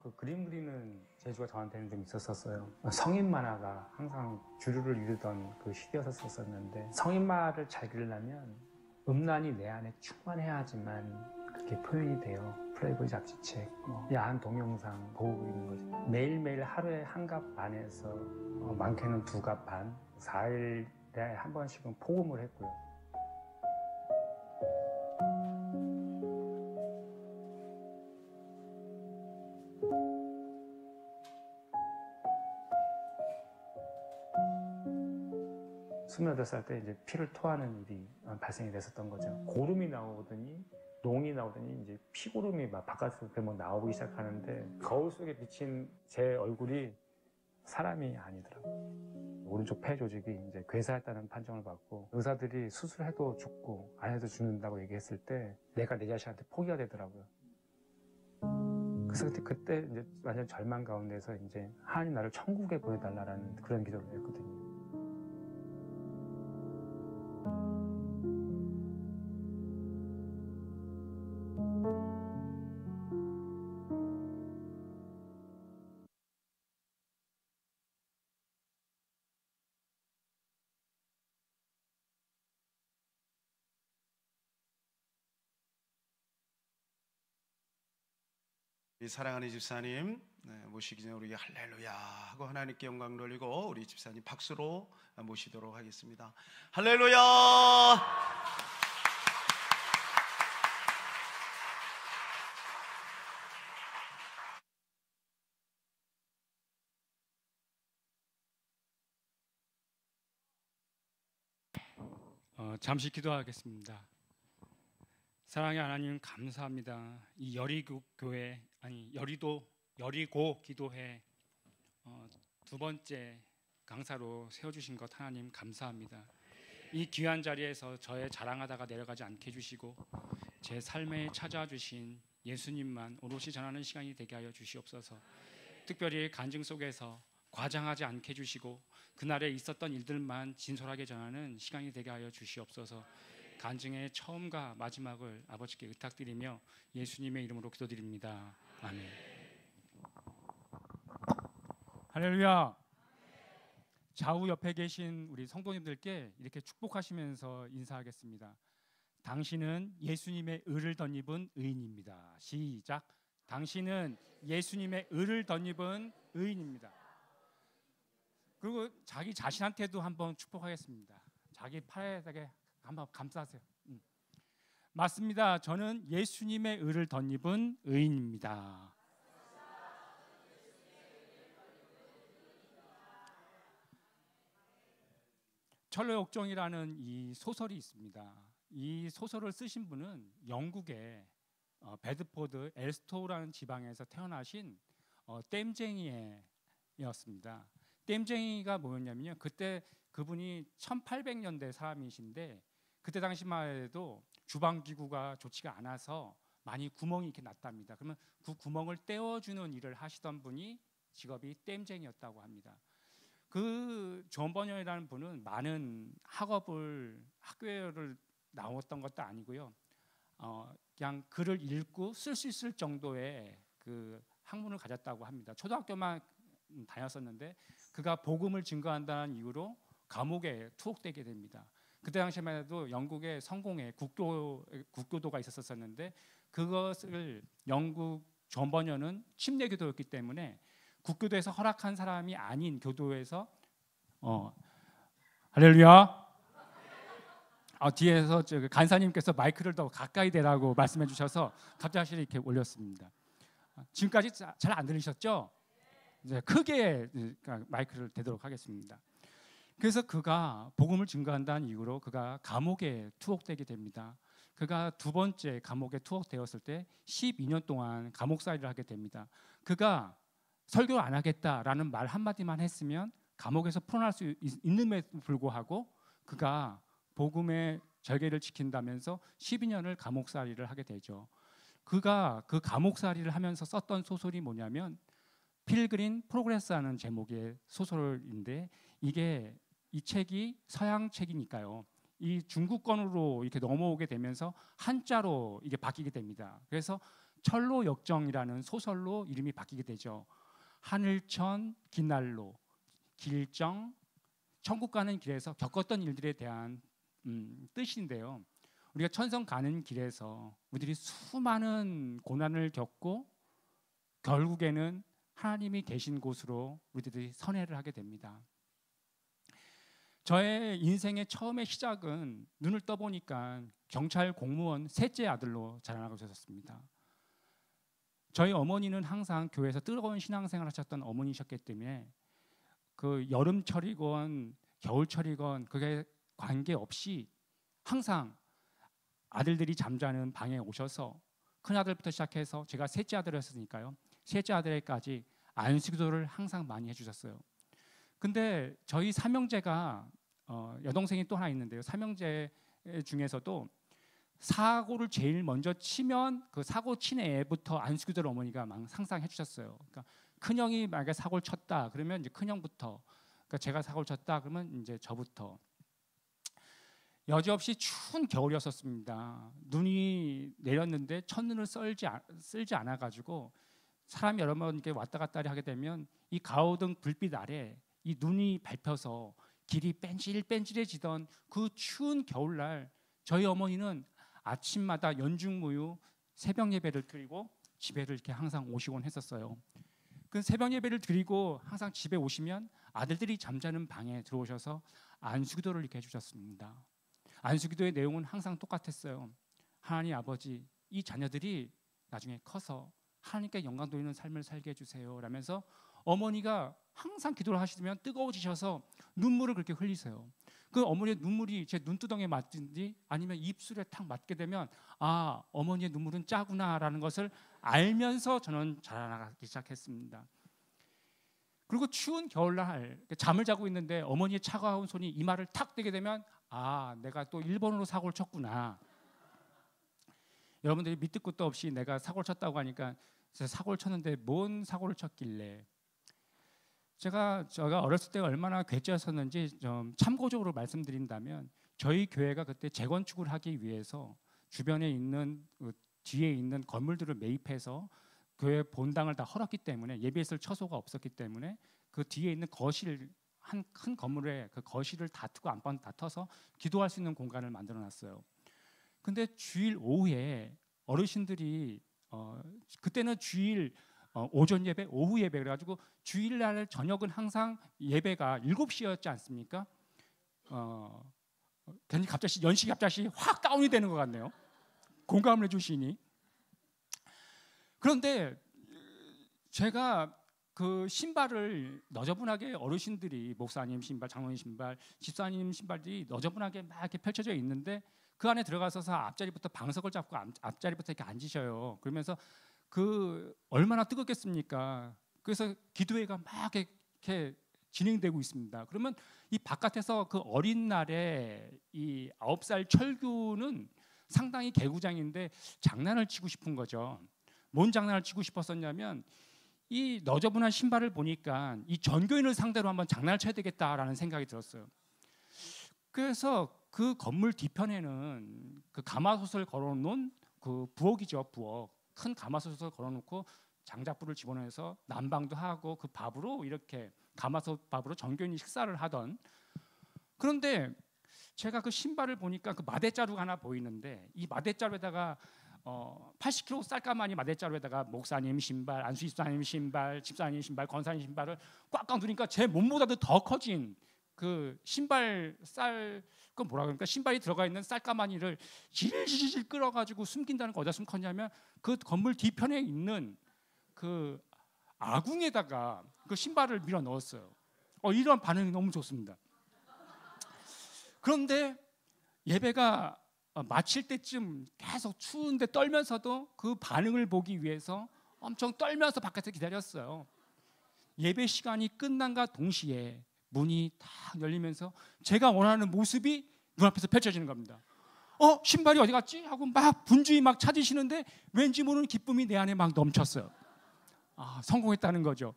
그 그림 그리는 재주가 저한테는 좀 있었어요. 성인 만화가 항상 주류를 이루던 그 시대였었는데, 성인만화를 잘 그리려면 음란이 내 안에 충만해야지만 그게 표현이 돼요. 플레이보이 잡지책, 야한 동영상 보고 그리는 거죠. 매일매일 하루에 한 갑 반에서 많게는 2갑 반, 4일에 한 번씩은 포금을 했고요. 28살 때 이제 피를 토하는 일이 발생이 됐었던 거죠. 고름이 나오더니, 농이 나오더니 이제 피고름이 막 바깥으로 막 나오기 시작하는데, 거울 속에 비친 제 얼굴이 사람이 아니더라고요. 오른쪽 폐 조직이 이제 괴사했다는 판정을 받고, 의사들이 수술해도 죽고 안 해도 죽는다고 얘기했을 때 내가 내 자신한테 포기가 되더라고요. 그래서 그때 이제 완전 절망 가운데서 이제 하나님 나를 천국에 보내달라는 그런 기도를 했거든요. 이 사랑하는 집사님 모시기 전에 우리 할렐루야 하고 하나님께 영광 돌리고 우리 집사님 박수로 모시도록 하겠습니다. 할렐루야. 잠시 기도하겠습니다. 사랑의 하나님 감사합니다. 이 여리고 기도회 2번째 강사로 세워주신 것 하나님 감사합니다. 이 귀한 자리에서 저의 자랑하다가 내려가지 않게 해주시고 제 삶에 찾아와 주신 예수님만 오롯이 전하는 시간이 되게 하여 주시옵소서. 특별히 간증 속에서 과장하지 않게 해주시고 그날에 있었던 일들만 진솔하게 전하는 시간이 되게 하여 주시옵소서. 간증의 처음과 마지막을 아버지께 의탁드리며 예수님의 이름으로 기도드립니다. 아멘. 할렐루야. 좌우 옆에 계신 우리 성도님들께 이렇게 축복하시면서 인사하겠습니다. 당신은 예수님의 의를 덧입은 의인입니다. 시작. 당신은 예수님의 의를 덧입은 의인입니다. 그리고 자기 자신한테도 한번 축복하겠습니다. 자기 팔에다가 한번 감싸세요. 맞습니다. 저는 예수님의 의를 덧입은 의인입니다. 철로역정이라는 이 소설이 있습니다. 이 소설을 쓰신 분은 영국의 베드포드 엘스토우라는 지방에서 태어나신 댐쟁이였습니다. 댐쟁이가 뭐였냐면요, 그때 그분이 1800년대 사람이신데 그때 당시만 해도 주방기구가 좋지가 않아서 많이 구멍이 이렇게 났답니다. 그러면 그 구멍을 떼어주는 일을 하시던 분이 직업이 댐쟁이였다고 합니다. 그 존 버년이라는 분은 많은 학교를 나왔던 것도 아니고요. 그냥 글을 읽고 쓸 수 있을 정도의 그 학문을 가졌다고 합니다. 초등학교만 다녔었는데 그가 복음을 증거한다는 이유로 감옥에 투옥되게 됩니다. 그때 당시만 해도 영국의 성공회 국교도가 있었었는데 그것을 영국 존 버년은 침례 교도였기 때문에 국교도에서 허락한 사람이 아닌 교도에서 할렐루야. 뒤에서 간사님께서 마이크를 더 가까이 대라고 말씀해 주셔서 갑자기 이렇게 올렸습니다. 지금까지 잘 안 들리셨죠? 이제 크게 마이크를 대도록 하겠습니다. 그래서 그가 복음을 증거한다는 이유로 그가 감옥에 투옥되게 됩니다. 그가 2번째 감옥에 투옥되었을 때 12년 동안 감옥살이를 하게 됩니다. 그가 설교를 안 하겠다라는 말 한마디만 했으면 감옥에서 풀어날 수 있는데도 불구하고 그가 복음의 절개를 지킨다면서 12년을 감옥살이를 하게 되죠. 그가 그 감옥살이를 하면서 썼던 소설이 뭐냐면 필그림 프로그레스라는 제목의 소설인데 이 책이 서양 책이니까요. 이 중국권으로 이렇게 넘어오게 되면서 한자로 이게 바뀌게 됩니다. 그래서 철로역정이라는 소설로 이름이 바뀌게 되죠. 하늘천, 기날로, 길정, 천국 가는 길에서 겪었던 일들에 대한 뜻인데요. 우리가 천성 가는 길에서 우리들이 수많은 고난을 겪고 결국에는 하나님이 계신 곳으로 우리들이 선회를 하게 됩니다. 저의 인생의 처음의 시작은 눈을 떠보니까 경찰 공무원 셋째 아들로 자라나게 되었습니다. 저희 어머니는 항상 교회에서 뜨거운 신앙생활을 하셨던 어머니셨기 때문에 그 여름철이건 겨울철이건 그게 관계없이 항상 아들들이 잠자는 방에 오셔서 큰아들부터 시작해서 제가 셋째 아들이었으니까요. 셋째 아들에까지 안수기도를 항상 많이 해주셨어요. 근데 저희 삼형제가 여동생이 또 하나 있는데요. 삼형제 중에서도 사고를 제일 먼저 치면 그 사고 친 애부터 안수기도를 어머니가 막 항상 해주셨어요. 그러니까 큰형이 만약에 사고를 쳤다 그러면 이제 큰형부터, 그러니까 제가 사고를 쳤다 그러면 이제 저부터. 여지없이 추운 겨울이었었습니다. 눈이 내렸는데 첫눈을 쓸지 않아가지고 사람이 여러 번 이렇게 왔다 갔다 하게 되면 이 가로등 불빛 아래 이 눈이 밟혀서 길이 뺀질뺀질해지던 그 추운 겨울날 저희 어머니는 아침마다 연중무휴 새벽 예배를 드리고 집에를 이렇게 항상 오시곤 했었어요. 그 새벽 예배를 드리고 항상 집에 오시면 아들들이 잠자는 방에 들어오셔서 안수기도를 이렇게 해주셨습니다. 안수기도의 내용은 항상 똑같았어요. 하나님 아버지, 이 자녀들이 나중에 커서 하나님께 영광 돌리는 삶을 살게 해주세요 라면서 어머니가 항상 기도를 하시면 뜨거워지셔서 눈물을 그렇게 흘리세요. 그 어머니의 눈물이 제 눈두덩이에 맞든지 아니면 입술에 탁 맞게 되면 아, 어머니의 눈물은 짜구나라는 것을 알면서 저는 자라나기 시작했습니다. 그리고 추운 겨울날 잠을 자고 있는데 어머니의 차가운 손이 이마를 탁 대게 되면 아, 내가 또 일본으로 사고를 쳤구나. 여러분들이 밑도 끝도 없이 내가 사고를 쳤다고 하니까 사고를 쳤는데 뭔 사고를 쳤길래. 제가 어렸을 때 얼마나 괴짜였었는지 좀 참고적으로 말씀드린다면 저희 교회가 그때 재건축을 하기 위해서 주변에 있는 뒤에 있는 건물들을 매입해서 교회 본당을 다 헐었기 때문에 예배했을 처소가 없었기 때문에 그 뒤에 있는 거실 한 큰 건물에 그 거실을 다투고 안방 다퉈서 기도할 수 있는 공간을 만들어놨어요. 근데 주일 오후에 어르신들이 그때는 주일 오전 예배, 오후 예배 그래가지고 주일날 저녁은 항상 예배가 7시였지 않습니까? 괜히 갑자기 연식이 갑자기 확 다운이 되는 것 같네요. 공감을 해주시니. 그런데 제가 그 신발을 너저분하게 어르신들이 목사님 신발, 장로님 신발, 집사님 신발들이 너저분하게 막 이렇게 펼쳐져 있는데 그 안에 들어가서 앞자리부터 방석을 잡고 앞자리부터 이렇게 앉으셔요. 그러면서 그 얼마나 뜨겁겠습니까? 그래서 기도회가 막 이렇게 진행되고 있습니다. 그러면 이 바깥에서 그 어린 날에 이 9살 철규는 상당히 개구장인데 장난을 치고 싶은 거죠. 뭔 장난을 치고 싶었었냐면 이 너저분한 신발을 보니까 이 전교인을 상대로 한번 장난을 쳐야 되겠다라는 생각이 들었어요. 그래서 그 건물 뒤편에는 그 가마솥을 걸어놓은 그 부엌이죠, 부엌. 큰 가마솥을 걸어놓고 장작불을 집어넣어서 난방도 하고 그 밥으로 이렇게 가마솥 밥으로 전교인이 식사를 하던. 그런데 제가 그 신발을 보니까 그 마대자루가 하나 보이는데 이 마대자루에다가 80kg 쌀가마니 마대자루에다가 목사님 신발, 안수 집사님 신발, 집사님 신발, 권사님 신발을 꽉꽉 누니까 제 몸보다도 더 커진 그 신발 그 뭐라 그러니까 신발이 들어가 있는 쌀가마니를 질질질 끌어가지고 숨긴다는 거 어디다 숨겼냐면 그 건물 뒤편에 있는 그 아궁에다가 그 신발을 밀어 넣었어요. 이런 반응이 너무 좋습니다. 그런데 예배가 마칠 때쯤 계속 추운데 떨면서도 그 반응을 보기 위해서 엄청 떨면서 바깥에 기다렸어요. 예배 시간이 끝난과 동시에 문이 탁 열리면서 제가 원하는 모습이 눈앞에서 펼쳐지는 겁니다. 신발이 어디 갔지? 하고 막 분주히 막 찾으시는데 왠지 모르는 기쁨이 내 안에 막 넘쳤어요. 성공했다는 거죠.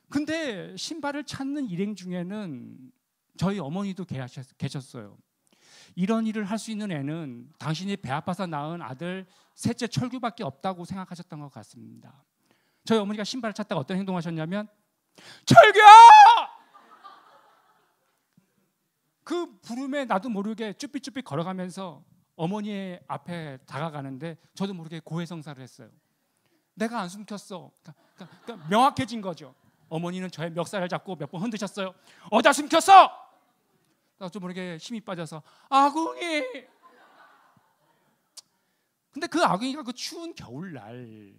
근데 신발을 찾는 일행 중에는 저희 어머니도 계셨어요. 이런 일을 할 수 있는 애는 당신이 배 아파서 낳은 아들 셋째 철규밖에 없다고 생각하셨던 것 같습니다. 저희 어머니가 신발을 찾다가 어떤 행동하셨냐면 철규야! 그 부름에 나도 모르게 쭈삣쭈삣 걸어가면서 어머니의 앞에 다가가는데 저도 모르게 고해성사를 했어요. 내가 안 숨겼어. 그러니까 명확해진 거죠. 어머니는 저의 멱살을 잡고 몇 번 흔드셨어요. 어디다 숨겼어? 나도 모르게 힘이 빠져서 아궁이. 근데 그 아궁이가 그 추운 겨울날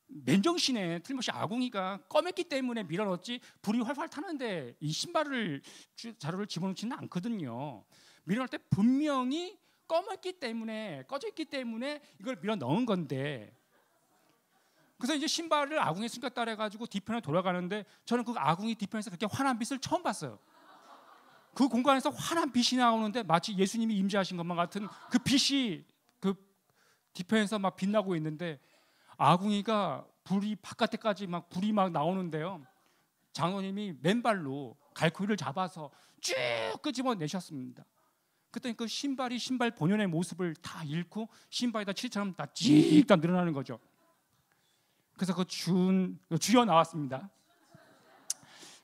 맨정신에 틀림없이 아궁이가 꺼맸기 때문에 밀어넣었지 불이 활활 타는데 이 신발을 자루를 집어넣지는 않거든요. 밀어넣을 때 분명히 꺼맸기 때문에 꺼져 있기 때문에 이걸 밀어넣은 건데, 그래서 이제 신발을 아궁이에 숨겼다 해가지고 뒤편에 돌아가는데 저는 그 아궁이 뒤편에서 그렇게 환한 빛을 처음 봤어요. 그 공간에서 환한 빛이 나오는데 마치 예수님이 임재하신 것만 같은 그 빛이 그 뒤편에서 막 빛나고 있는데 아궁이가 불이 바깥에까지 막 불이 막 나오는데요. 장로님이 맨발로 갈고리를 잡아서 쭉 끄집어 내셨습니다. 그랬더니 그 신발이 신발 본연의 모습을 다 잃고 신발이 다 칠처럼 다 찍다 늘어나는 거죠. 그래서 그 추운 주여 나왔습니다.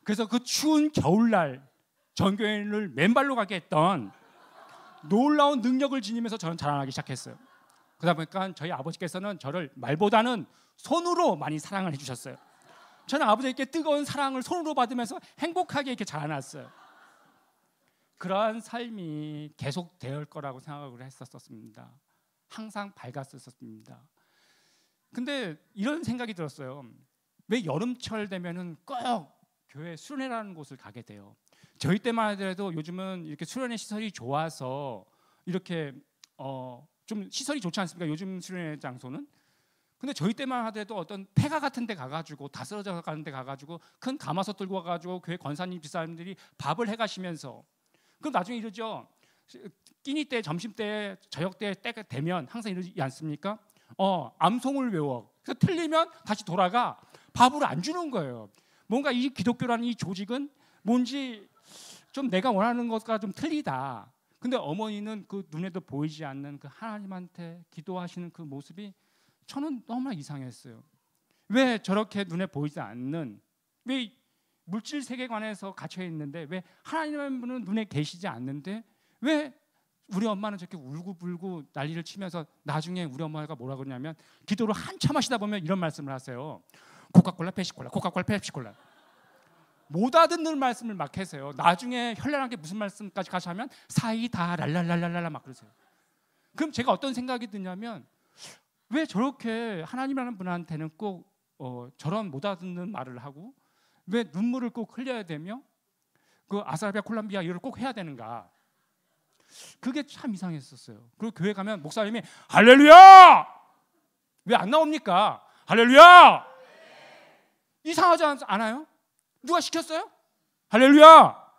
그래서 그 추운 겨울날 전교회를 맨발로 가게 했던 놀라운 능력을 지니면서 저는 자라나기 시작했어요. 그러다 보니까 저희 아버지께서는 저를 말보다는 손으로 많이 사랑을 해주셨어요. 저는 아버지께 뜨거운 사랑을 손으로 받으면서 행복하게 이렇게 자라났어요. 그러한 삶이 계속 될 거라고 생각을 했었습니다. 항상 밝았었습니다. 근데 이런 생각이 들었어요. 왜 여름철 되면은 꼭 교회 수련회라는 곳을 가게 돼요. 저희 때만 하더라도 요즘은 이렇게 수련회 시설이 좋아서 이렇게 좀 시설이 좋지 않습니까? 요즘 수련회 장소는. 근데 저희 때만 하더라도 어떤 폐가 같은 데 가가지고 다 쓰러져 가는 데 가가지고 큰 가마솥 들고 와가지고 교회 권사님 집사님들이 밥을 해가시면서, 그럼 나중에 이러죠. 끼니 때, 점심 때, 저녁 때가 되면 항상 이러지 않습니까? 암송을 외워. 그래서 틀리면 다시 돌아가 밥을 안 주는 거예요. 뭔가 이 기독교라는 이 조직은 뭔지 좀 내가 원하는 것과 좀 틀리다. 근데 어머니는 그 눈에도 보이지 않는 그 하나님한테 기도하시는 그 모습이 저는 너무나 이상했어요. 왜 저렇게 눈에 보이지 않는, 왜 물질 세계관에서 갇혀 있는데 왜 하나님의 분은 눈에 계시지 않는데 왜 우리 엄마는 저렇게 울고불고 난리를 치면서 나중에 우리 엄마가 뭐라 그러냐면 기도를 한참 하시다 보면 이런 말씀을 하세요. 코카콜라 펩시콜라, 코카콜라 펩시콜라. 못 알아듣는 말씀을 막 하세요. 나중에 현란하게 무슨 말씀까지 가시면 사이다 랄랄랄랄랄라 막 그러세요. 그럼 제가 어떤 생각이 드냐면 왜 저렇게 하나님이라는 분한테는 꼭 저런 못 알아듣는 말을 하고 왜 눈물을 꼭 흘려야 되며 그 아사비아 콜롬비아 이걸 꼭 해야 되는가? 그게 참 이상했었어요. 그리고 교회 가면 목사님이 할렐루야! 왜 안 나옵니까? 할렐루야! 이상하지 않아요? 누가 시켰어요? 할렐루야!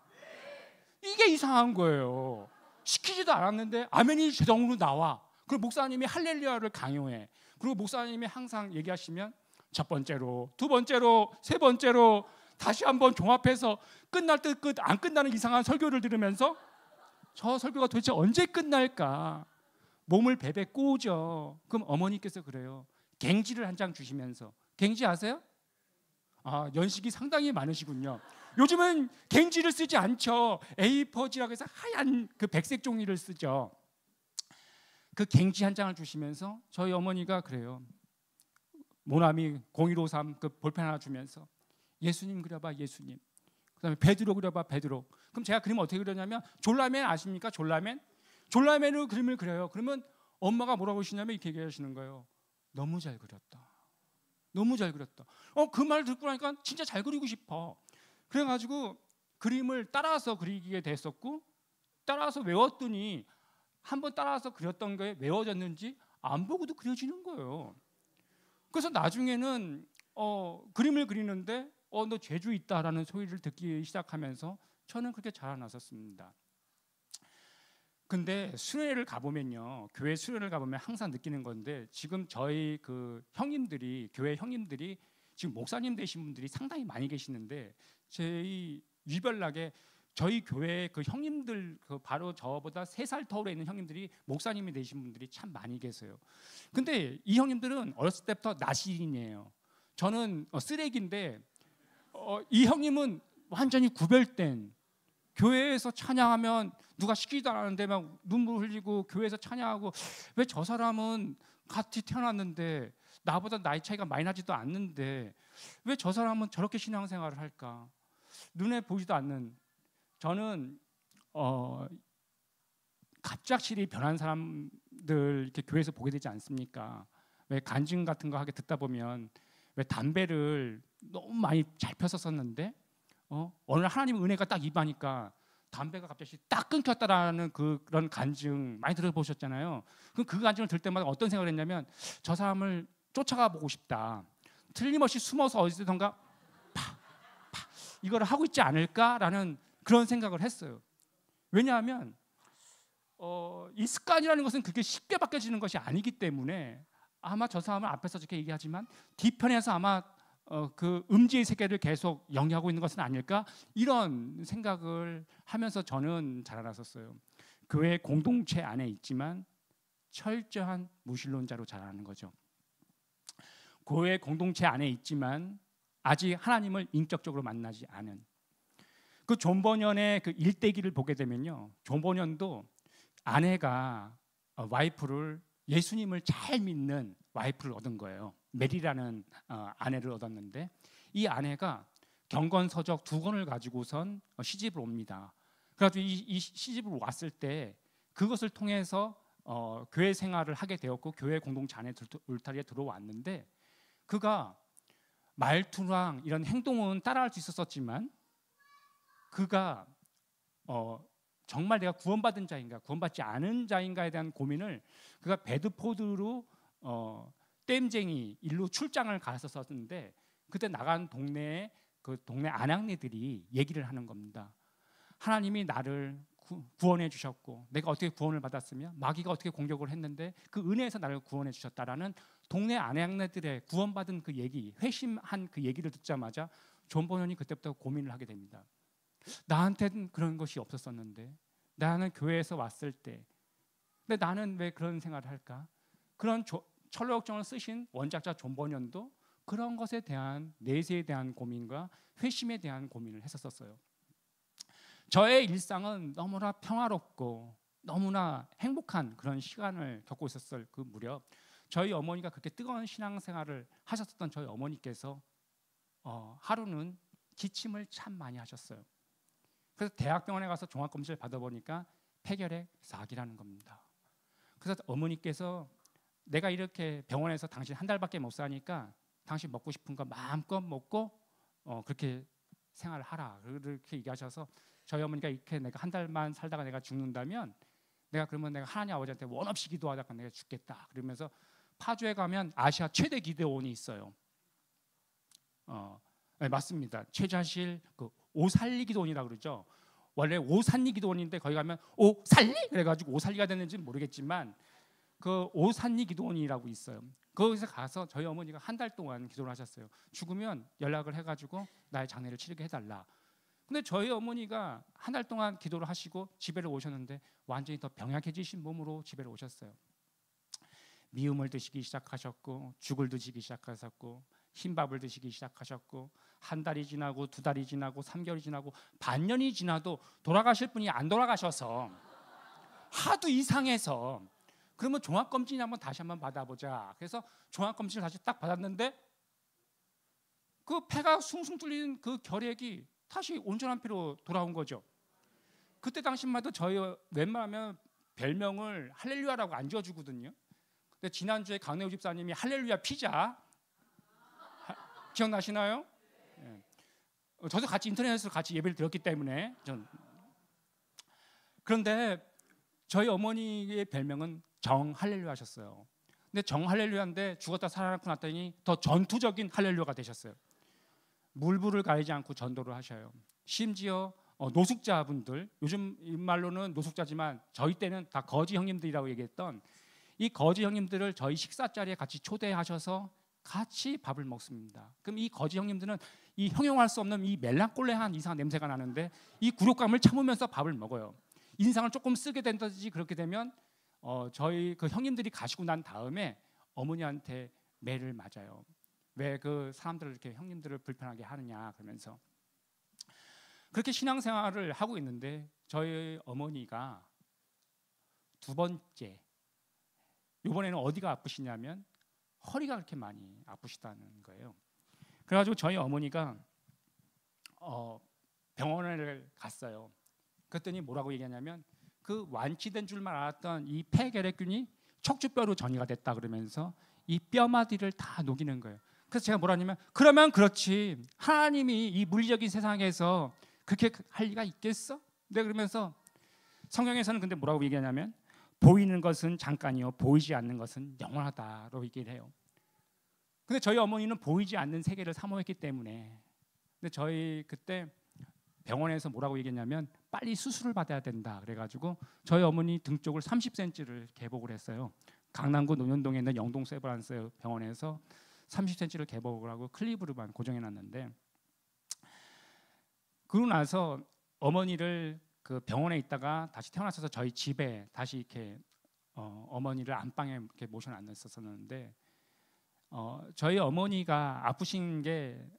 이게 이상한 거예요. 시키지도 않았는데 아멘이 자동으로 나와. 그리고 목사님이 할렐루야를 강요해. 그리고 목사님이 항상 얘기하시면 첫 번째로, 두 번째로, 세 번째로 다시 한번 종합해서 끝날 듯 끝 안 끝나는 이상한 설교를 들으면서 저 설교가 도대체 언제 끝날까? 몸을 베베 꼬죠. 그럼 어머니께서 그래요. 갱지를 한 장 주시면서, 갱지 아세요? 연식이 상당히 많으시군요. 요즘은 갱지를 쓰지 않죠. A4지라고 해서 하얀 그 백색 종이를 쓰죠. 그 갱지 한 장을 주시면서 저희 어머니가 그래요. 모나미 0153 그 볼펜 하나 주면서 예수님 그려봐 예수님. 그다음에 베드로 그려봐 베드로. 그럼 제가 그리면 어떻게 그러냐면 졸라맨 아십니까? 졸라맨? 졸라맨으로 그림을 그려요. 그러면 엄마가 뭐라고 하시냐면 이렇게 얘기하시는 거예요. 너무 잘 그렸다. 너무 잘 그렸다. 그 말 듣고 나니까 진짜 잘 그리고 싶어. 그래가지고 그림을 따라서 그리게 됐었고 따라서 외웠더니 한번 따라서 그렸던 게 외워졌는지 안 보고도 그려지는 거예요. 그래서 나중에는 그림을 그리는데 너 재주 있다라는 소리를 듣기 시작하면서 저는 그렇게 자라났었습니다. 근데 수련회를 가보면요, 교회 수련회를 가보면 항상 느끼는 건데 지금 저희 그 형님들이, 교회 형님들이 지금 목사님 되신 분들이 상당히 많이 계시는데 저희 유별나게 저희 교회 그 형님들, 그 바로 저보다 3살 터울에 있는 형님들이 목사님이 되신 분들이 참 많이 계세요. 근데 이 형님들은 어렸을 때부터 나시인이에요. 저는 쓰레기인데 이 형님은 완전히 구별된, 교회에서 찬양하면 누가 시키지도 않았는데 막 눈물 흘리고 교회에서 찬양하고, 왜 저 사람은 같이 태어났는데 나보다 나이 차이가 많이 나지도 않는데 왜 저 사람은 저렇게 신앙생활을 할까? 눈에 보이지도 않는, 저는 갑작스레 변한 사람들 이렇게 교회에서 보게 되지 않습니까? 왜 간증 같은 거 하게 듣다 보면 왜 담배를 너무 많이 잘 폈었었는데 어느 날 하나님의 은혜가 딱 임하니까 담배가 갑자기 딱 끊겼다라는 그런 간증 많이 들어보셨잖아요. 그 간증을 들을 때마다 어떤 생각을 했냐면, 저 사람을 쫓아가 보고 싶다. 틀림없이 숨어서 어디서든가 이걸 하고 있지 않을까라는 그런 생각을 했어요. 왜냐하면 이 습관이라는 것은 그렇게 쉽게 바뀌어지는 것이 아니기 때문에, 아마 저 사람은 앞에서 저렇게 얘기하지만 뒤편에서 아마 그 음지의 세계를 계속 영위하고 있는 것은 아닐까, 이런 생각을 하면서 저는 자라났었어요. 교회 공동체 안에 있지만 철저한 무신론자로 자라는 거죠. 교회 공동체 안에 있지만 아직 하나님을 인격적으로 만나지 않은 그 존 버년의 그 일대기를 보게 되면요, 존 버년도 아내가 와이프를, 예수님을 잘 믿는 와이프를 얻은 거예요. 메리라는 아내를 얻었는데, 이 아내가 경건서적 2권을 가지고선 시집을 옵니다. 그래가지고 이 시집을 왔을 때 그것을 통해서 교회 생활을 하게 되었고 교회 공동체 안에 울타리에 들어왔는데, 그가 말투랑 이런 행동은 따라할 수 있었지만 그가 정말 내가 구원받은 자인가 구원받지 않은 자인가에 대한 고민을, 그가 베드포드로 댐쟁이 일로 출장을 갔었는데, 그때 나간 동네에 그 동네 아낙네들이 얘기를 하는 겁니다. 하나님이 나를 구원해 주셨고 내가 어떻게 구원을 받았으며 마귀가 어떻게 공격을 했는데 그 은혜에서 나를 구원해 주셨다라는 동네 아낙네들의 구원받은 그 얘기, 회심한 그 얘기를 듣자마자 존 버년이 그때부터 고민을 하게 됩니다. 나한테는 그런 것이 없었었는데, 나는 교회에서 왔을 때 근데 나는 왜 그런 생각을 할까? 그런 철로역정을 쓰신 원작자 존 버년도 그런 것에 대한 내세에 대한 고민과 회심에 대한 고민을 했었어요. 저의 일상은 너무나 평화롭고 너무나 행복한 그런 시간을 겪고 있었을 그 무렵, 저희 어머니가 그렇게 뜨거운 신앙생활을 하셨었던 저희 어머니께서 하루는 기침을 참 많이 하셨어요. 그래서 대학병원에 가서 종합검진을 받아보니까 폐결핵 4기라는 겁니다. 그래서 어머니께서 내가 이렇게 병원에서 당신 한 달밖에 못 사니까 당신 먹고 싶은 거 마음껏 먹고 그렇게 생활을 하라, 그렇게 얘기하셔서 저희 어머니가 이렇게 내가 한 달만 살다가 내가 죽는다면 그러면 내가 하나님 아버지한테 원 없이 기도하다가 내가 죽겠다. 그러면서 파주에 가면 아시아 최대 기도원이 있어요. 네, 맞습니다. 최자실 그 오살리 기도원이라고 그러죠. 원래 오산리 기도원인데 거기 가면 오살리 그래가지고 오살리가 됐는지는 모르겠지만 그 오산리 기도원이라고 있어요. 거기서 가서 저희 어머니가 한 달 동안 기도를 하셨어요. 죽으면 연락을 해가지고 나의 장례를 치르게 해달라. 근데 저희 어머니가 한 달 동안 기도를 하시고 집에를 오셨는데 완전히 더 병약해지신 몸으로 집에를 오셨어요. 미움을 드시기 시작하셨고 죽을 드시기 시작하셨고 흰밥을 드시기 시작하셨고, 한 달이 지나고 2달이 지나고 3개월이 지나고 반년이 지나도 돌아가실 분이 안 돌아가셔서 하도 이상해서 그러면 종합검진 다시 한번 받아보자. 그래서 종합검진을 다시 딱 받았는데 그 폐가 숭숭 뚫린 그 결핵이 다시 온전한 피로 돌아온 거죠. 그때 당시만 해도 저희 웬만하면 별명을 할렐루야라고 안 지어주거든요. 근데 지난주에 강내우 집사님이 할렐루야 피자 기억나시나요? 네. 저도 같이 인터넷에서 같이 예배를 드렸기 때문에 그런데 저희 어머니의 별명은 정 할렐루야 하셨어요. 근데 정 할렐루야인데 죽었다 살아났고 났더니 더 전투적인 할렐루야가 되셨어요. 물불을 가리지 않고 전도를 하셔요. 심지어 노숙자분들, 요즘 말로는 노숙자지만 저희 때는 다 거지 형님들이라고 얘기했던 이 거지 형님들을 저희 식사 자리에 같이 초대하셔서 같이 밥을 먹습니다. 그럼 이 거지 형님들은 이 형용할 수 없는 이 멜랑꼴레한 이상한 냄새가 나는데 이 굴욕감을 참으면서 밥을 먹어요. 인상을 조금 쓰게 된다든지 그렇게 되면 저희 그 형님들이 가시고 난 다음에 어머니한테 매를 맞아요. 왜 그 사람들을 이렇게 형님들을 불편하게 하느냐 그러면서 그렇게 신앙생활을 하고 있는데 저희 어머니가 두 번째 이번에는 어디가 아프시냐면 허리가 그렇게 많이 아프시다는 거예요. 그래가지고 저희 어머니가 병원을 갔어요. 그랬더니 뭐라고 얘기하냐면 그 완치된 줄만 알았던 이 폐결핵균이 척추뼈로 전이가 됐다 그러면서 이 뼈마디를 다 녹이는 거예요. 그래서 제가 뭐라냐면 그러면 그렇지 하나님이 이 물리적인 세상에서 그렇게 할 리가 있겠어? 네, 그러면서 성경에서는 근데 뭐라고 얘기하냐면 보이는 것은 잠깐이요 보이지 않는 것은 영원하다로 얘기를 해요. 근데 저희 어머니는 보이지 않는 세계를 사모했기 때문에 근데 저희 그때 병원에서 뭐라고 얘기했냐면 빨리 수술을 받아야 된다 그래가지고 저희 어머니 등 쪽을 30cm를 개복을 했어요. 강남구 논현동에 있는 영동 세브란스 병원에서 30cm를 개복을 하고 클리브로만 고정해놨는데 그러고 나서 어머니를 그 병원에 있다가 다시 태어나셔서 저희 집에 다시 이렇게 어머니를 안방에 이렇게 모셔놨었었는데 저희 어머니가 아프신 게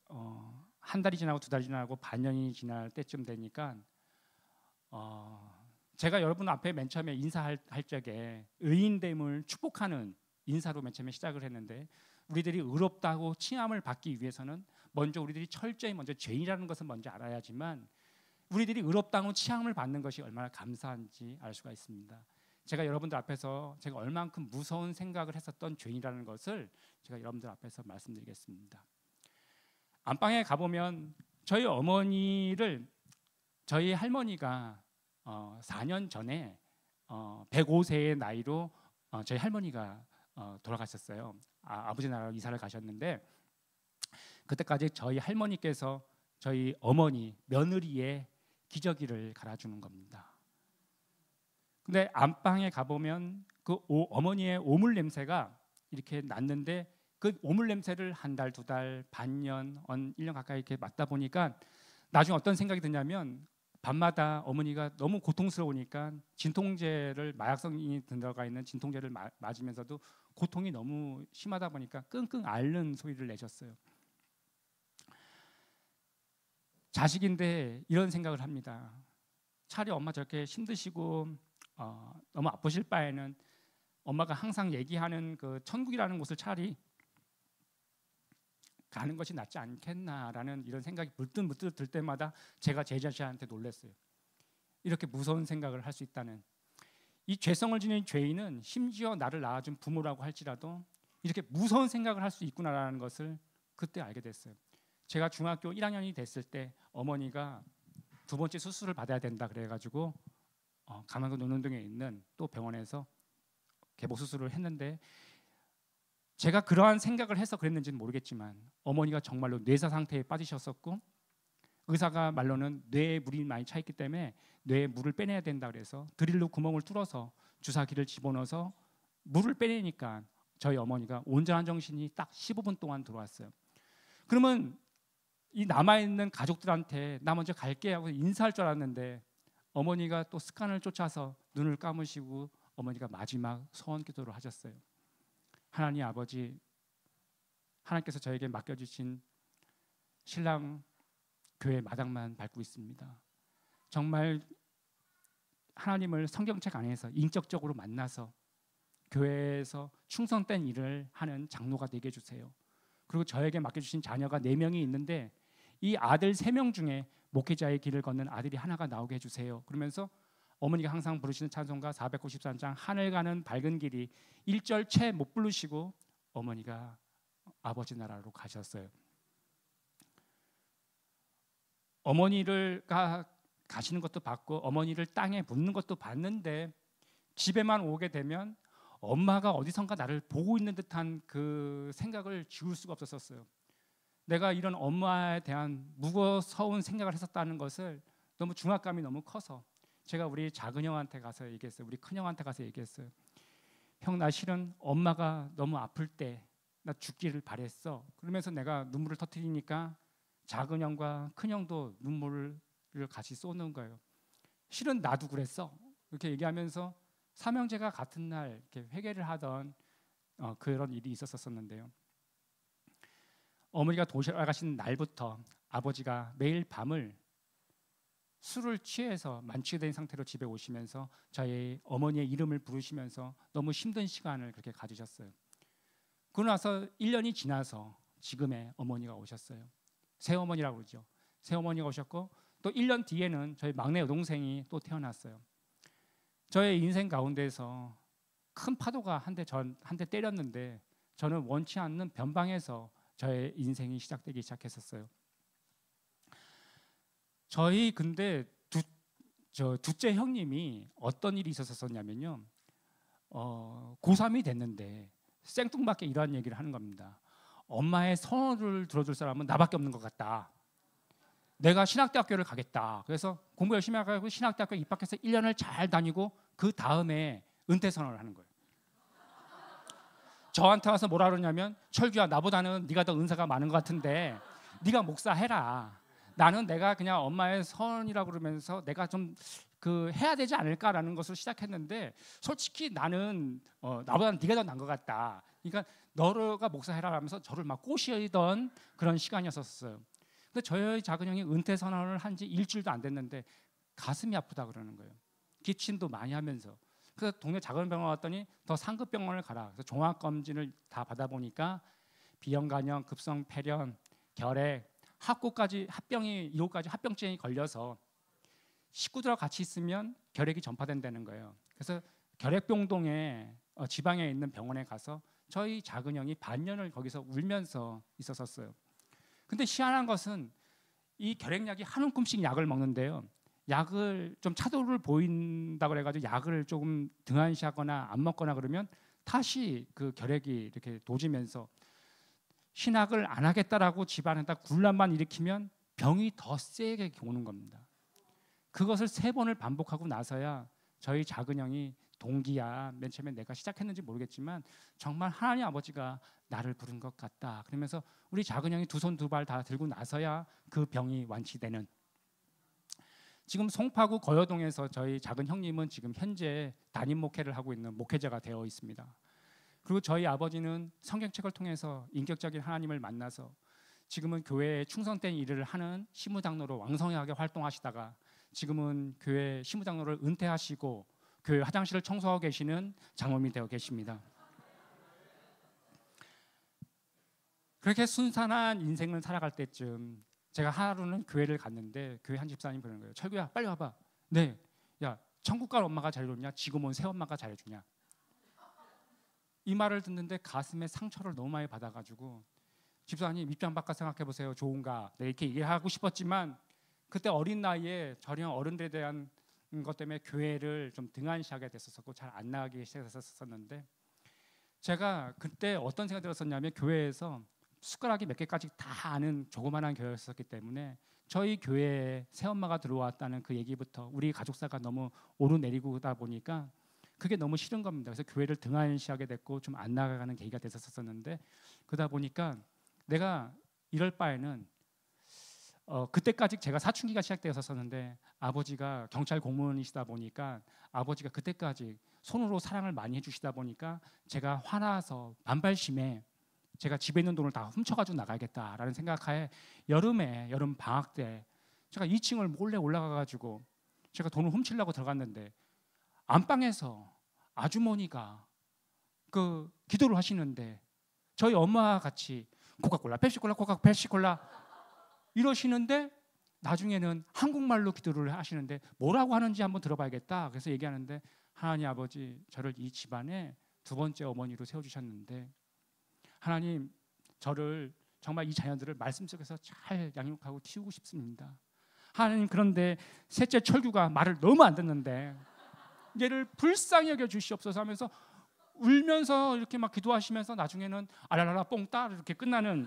한 달이 지나고 두 달이 지나고 반년이 지날 때쯤 되니까 제가 여러분 앞에 맨 처음에 인사할 적에 의인됨을 축복하는 인사로 맨 처음에 시작을 했는데 우리들이 의롭다고 칭함을 받기 위해서는 먼저 우리들이 철저히 먼저 죄인이라는 것을 먼저 알아야지만 우리들이 의롭다고 칭함을 받는 것이 얼마나 감사한지 알 수가 있습니다. 제가 여러분들 앞에서 제가 얼만큼 무서운 생각을 했었던 죄인이라는 것을 제가 여러분들 앞에서 말씀드리겠습니다. 안방에 가보면 저희 어머니를 저희 할머니가 4년 전에 105세의 나이로 저희 할머니가 돌아가셨어요. 아버지 나라로 이사를 가셨는데 그때까지 저희 할머니께서 저희 어머니 며느리의 기저귀를 갈아주는 겁니다. 근데 안방에 가보면 그 어머니의 오물 냄새가 이렇게 났는데 그 오물 냄새를 한 달, 두 달, 반년, 1년 가까이 이렇게 맡다 보니까 나중에 어떤 생각이 드냐면 밤마다 어머니가 너무 고통스러우니까 진통제를 마약성이 들어가 있는 진통제를 맞으면서도 고통이 너무 심하다 보니까 끙끙 앓는 소리를 내셨어요. 자식인데 이런 생각을 합니다. 차라리 엄마 저렇게 힘드시고 너무 아프실 바에는 엄마가 항상 얘기하는 그 천국이라는 곳을 차라리 가는 것이 낫지 않겠나라는 이런 생각이 문득 들 때마다 제가 제 자신한테 놀랐어요. 이렇게 무서운 생각을 할 수 있다는. 이 죄성을 지닌 죄인은 심지어 나를 낳아준 부모라고 할지라도 이렇게 무서운 생각을 할 수 있구나라는 것을 그때 알게 됐어요. 제가 중학교 1학년이 됐을 때 어머니가 두 번째 수술을 받아야 된다 그래가지고 강남구 논현동에 있는 또 병원에서 개복 수술을 했는데 제가 그러한 생각을 해서 그랬는지는 모르겠지만 어머니가 정말로 뇌사 상태에 빠지셨었고 의사가 말로는 뇌에 물이 많이 차 있기 때문에 뇌에 물을 빼내야 된다 그래서 드릴로 구멍을 뚫어서 주사기를 집어넣어서 물을 빼내니까 저희 어머니가 온전한 정신이 딱 15분 동안 들어왔어요. 그러면 이 남아있는 가족들한테 나 먼저 갈게 하고 인사할 줄 알았는데 어머니가 또 습관을 쫓아서 눈을 감으시고 어머니가 마지막 소원 기도를 하셨어요. 하나님 아버지, 하나님께서 저에게 맡겨주신 신랑 교회 마당만 밟고 있습니다. 정말 하나님을 성경책 안에서 인격적으로 만나서 교회에서 충성된 일을 하는 장로가 되게 해주세요. 그리고 저에게 맡겨주신 자녀가 4명이 있는데 이 아들 3명 중에 목회자의 길을 걷는 아들이 하나가 나오게 해주세요. 그러면서 어머니가 항상 부르시는 찬송가 493장 하늘 가는 밝은 길이 1절 채 못 부르시고 어머니가 아버지 나라로 가셨어요. 어머니를 가시는 것도 봤고 어머니를 땅에 묻는 것도 봤는데 집에만 오게 되면 엄마가 어디선가 나를 보고 있는 듯한 그 생각을 지울 수가 없었어요. 내가 이런 엄마에 대한 무거운 생각을 했었다는 것을 너무 중압감이 너무 커서 제가 우리 작은 형한테 가서 얘기했어요. 우리 큰 형한테 가서 얘기했어요. 형, 나 실은 엄마가 너무 아플 때 나 죽기를 바랬어. 그러면서 내가 눈물을 터뜨리니까 작은 형과 큰 형도 눈물을 같이 쏟는 거예요. 실은 나도 그랬어. 이렇게 얘기하면서 삼형제가 같은 날 이렇게 회개를 하던 그런 일이 있었었는데요. 어머니가 돌아가신 날부터 아버지가 매일 밤을 술을 취해서 만취된 상태로 집에 오시면서 저희 어머니의 이름을 부르시면서 너무 힘든 시간을 그렇게 가지셨어요. 그러고 나서 1년이 지나서 지금의 어머니가 오셨어요. 새어머니라고 그러죠. 새어머니가 오셨고 또 1년 뒤에는 저희 막내 여동생이 또 태어났어요. 저의 인생 가운데서 큰 파도가 한 대 때렸는데 저는 원치 않는 변방에서 저의 인생이 시작되기 시작했었어요. 저희 근데 둘째 형님이 어떤 일이 있었었냐면요. 고3이 됐는데 생뚱맞게 이러한 얘기를 하는 겁니다. 엄마의 선호를 들어줄 사람은 나밖에 없는 것 같다. 내가 신학대학교를 가겠다. 그래서 공부 열심히 하고 신학대학교 입학해서 1년을 잘 다니고 그 다음에 은퇴 선언을 하는 거예요. 저한테 와서 뭐라 그러냐면 철규야 나보다는 네가 더 은사가 많은 것 같은데 네가 목사해라. 나는 내가 그냥 엄마의 선이라고 그러면서 내가 좀 해야 되지 않을까라는 것을 시작했는데 솔직히 나는 나보다는 네가 더 나은 것 같다. 그러니까 너가 목사해라 하면서 저를 막 꼬시던 그런 시간이었었어요. 근데 저희 작은 형이 은퇴 선언을 한 지 일주일도 안 됐는데 가슴이 아프다 그러는 거예요. 기침도 많이 하면서. 그래서 동네 작은 병원 왔더니 더 상급 병원을 가라. 그래서 종합 검진을 다 받아보니까 비형간염, 급성 폐렴, 결핵, 합병이 2호까지 합병증이 걸려서 식구들하고 같이 있으면 결핵이 전파된다는 거예요. 그래서 결핵병동에 지방에 있는 병원에 가서 저희 작은 형이 반년을 거기서 울면서 있었어요. 근데 희한한 것은 이 결핵약이 한 움큼씩 약을 먹는데요. 약을 좀 차도를 보인다 그래가지고 약을 조금 등한시하거나 안 먹거나 그러면 다시 그 결핵이 이렇게 도지면서 신학을 안 하겠다라고 집안에다 군란만 일으키면 병이 더 세게 오는 겁니다. 그것을 3번을 반복하고 나서야 저희 작은 형이 동기야 맨 처음에 내가 시작했는지 모르겠지만 정말 하나님 아버지가 나를 부른 것 같다. 그러면서 우리 작은 형이 2손 2발 다 들고 나서야 그 병이 완치되는. 지금 송파구 거여동에서 저희 작은 형님은 지금 현재 담임 목회를 하고 있는 목회자가 되어 있습니다. 그리고 저희 아버지는 성경책을 통해서 인격적인 하나님을 만나서 지금은 교회에 충성된 일을 하는 시무장로로 왕성하게 활동하시다가 지금은 교회 시무장로를 은퇴하시고 교회 화장실을 청소하고 계시는 장로님이 되어 계십니다. 그렇게 순탄한 인생을 살아갈 때쯤 제가 하루는 교회를 갔는데 교회 한 집사님이 그러는 거예요. 철구야 빨리 와봐. 네, 야 천국 갈 엄마가 잘해줬냐? 지금 온 새엄마가 잘해주냐? 이 말을 듣는데 가슴에 상처를 너무 많이 받아가지고 집사님 입장 바꿔 생각해보세요. 좋은가? 네, 이렇게 얘기하고 싶었지만 그때 어린 나이에 저희 어른들에 대한 것 때문에 교회를 좀 등한시하게 됐었고 잘 안 나가기 시작했었는데 제가 그때 어떤 생각이 들었었냐면 교회에서 숟가락이 몇 개까지 다 아는 조그만한 교회였었기 때문에 저희 교회에 새엄마가 들어왔다는 그 얘기부터 우리 가족사가 너무 오르내리고다 보니까 그게 너무 싫은 겁니다. 그래서 교회를 등한시하게 됐고 좀 안 나가는 계기가 됐었었는데 그러다 보니까 내가 이럴 바에는 그때까지 제가 사춘기가 시작되었었는데 아버지가 경찰 공무원이시다 보니까 아버지가 그때까지 손으로 사랑을 많이 해주시다 보니까 제가 화나서 반발심에 제가 집에 있는 돈을 다 훔쳐가지고 나가야겠다라는 생각하에 여름 방학 때 제가 2층을 몰래 올라가가지고 제가 돈을 훔치려고 들어갔는데 안방에서 아주머니가 그 기도를 하시는데 저희 엄마와 같이 코카콜라, 펩시콜라, 펩시콜라 이러시는데 나중에는 한국말로 기도를 하시는데 뭐라고 하는지 한번 들어봐야겠다. 그래서 얘기하는데 하나님 아버지 저를 이 집안에 2번째 어머니로 세워주셨는데 하나님 저를 정말 이 자녀들을 말씀 속에서 잘 양육하고 키우고 싶습니다. 하나님 그런데 셋째 철규가 말을 너무 안 듣는데 얘를 불쌍히 여겨 주시옵소서 하면서 울면서 이렇게 막 기도하시면서 나중에는 아라라라 뽕따 이렇게 끝나는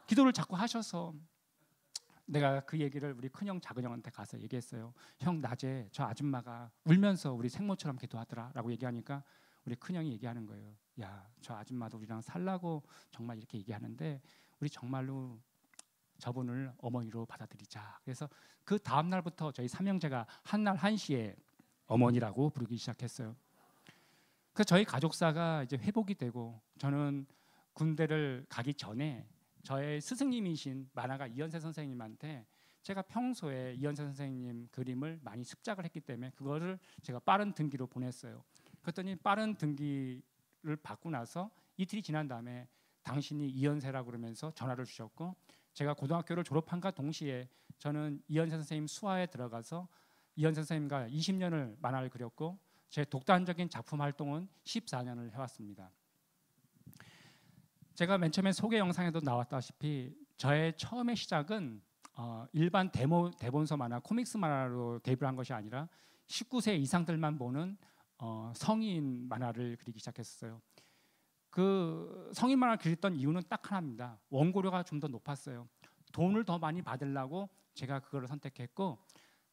기도를 자꾸 하셔서 내가 그 얘기를 우리 큰형 작은형한테 가서 얘기했어요. 형 낮에 저 아줌마가 울면서 우리 생모처럼 기도하더라 라고 얘기하니까 우리 큰형이 얘기하는 거예요. 야, 저 아줌마도 우리랑 살라고 정말 이렇게 얘기하는데 우리 정말로 저분을 어머니로 받아들이자. 그래서 그 다음 날부터 저희 삼형제가 한날 한시에 어머니라고 부르기 시작했어요. 그래서 저희 가족사가 이제 회복이 되고, 저는 군대를 가기 전에 저의 스승님이신 만화가 이현세 선생님한테 제가 평소에 이현세 선생님 그림을 많이 습작을 했기 때문에 그거를 제가 빠른 등기로 보냈어요. 그랬더니 빠른 등기를 받고 나서 이틀이 지난 다음에 당신이 이현세라고 그러면서 전화를 주셨고, 제가 고등학교를 졸업한과 동시에 저는 이현세 선생님 수화에 들어가서 이현세 선생님과 20년을 만화를 그렸고, 제 독단적인 작품 활동은 14년을 해왔습니다. 제가 맨 처음에 소개 영상에도 나왔다시피 저의 처음의 시작은 일반 대본서 만화, 코믹스 만화로 데뷔를 한 것이 아니라 19세 이상들만 보는 성인 만화를 그리기 시작했어요. 그 성인 만화를 그렸던 이유는 딱 하나입니다. 원고료가 좀 더 높았어요. 돈을 더 많이 받으려고 제가 그거를 선택했고,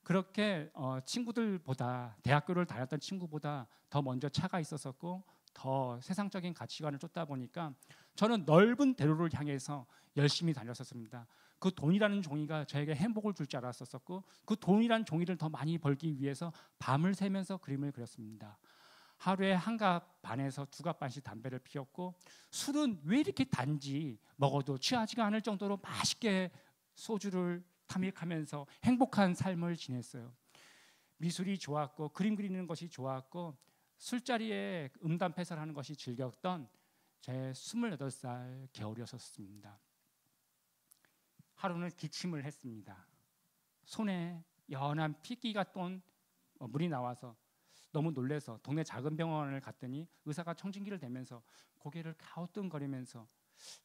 그렇게 친구들보다, 대학교를 다녔던 친구보다 더 먼저 차가 있었었고 더 세상적인 가치관을 쫓다 보니까 저는 넓은 대로를 향해서 열심히 달렸었습니다. 그 돈이라는 종이가 저에게 행복을 줄 줄 알았었고, 그 돈이라는 종이를 더 많이 벌기 위해서 밤을 새면서 그림을 그렸습니다. 하루에 한 갑 반에서 두 갑 반씩 담배를 피웠고, 술은 왜 이렇게 단지 먹어도 취하지가 않을 정도로 맛있게 소주를 탐닉하면서 행복한 삶을 지냈어요. 미술이 좋았고 그림 그리는 것이 좋았고 술자리에 음담패설하는 것이 즐겼던 제 28살 겨울이었습니다. 하루는 기침을 했습니다. 손에 연한 피기가 떤 물이 나와서 너무 놀라서 동네 작은 병원을 갔더니 의사가 청진기를 대면서 고개를 갸우뚱거리면서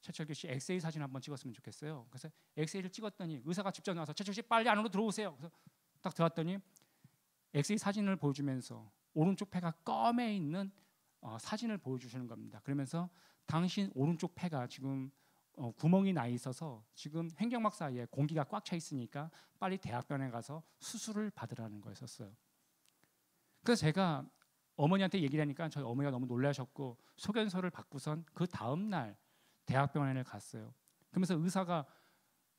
최철규 씨 엑스레이 사진 한번 찍었으면 좋겠어요. 그래서 엑스레이를 찍었더니 의사가 직접 나와서 최철규 씨 빨리 안으로 들어오세요. 그래서 딱 들어왔더니 엑스레이 사진을 보여주면서 오른쪽 폐가 껌에 있는 사진을 보여주시는 겁니다. 그러면서 당신 오른쪽 폐가 지금 구멍이 나 있어서 지금 횡격막 사이에 공기가 꽉 차 있으니까 빨리 대학병원에 가서 수술을 받으라는 거였었어요. 그래서 제가 어머니한테 얘기를 하니까 저희 어머니가 너무 놀라셨고 소견서를 받고선 그 다음 날 대학병원에 갔어요. 그러면서 의사가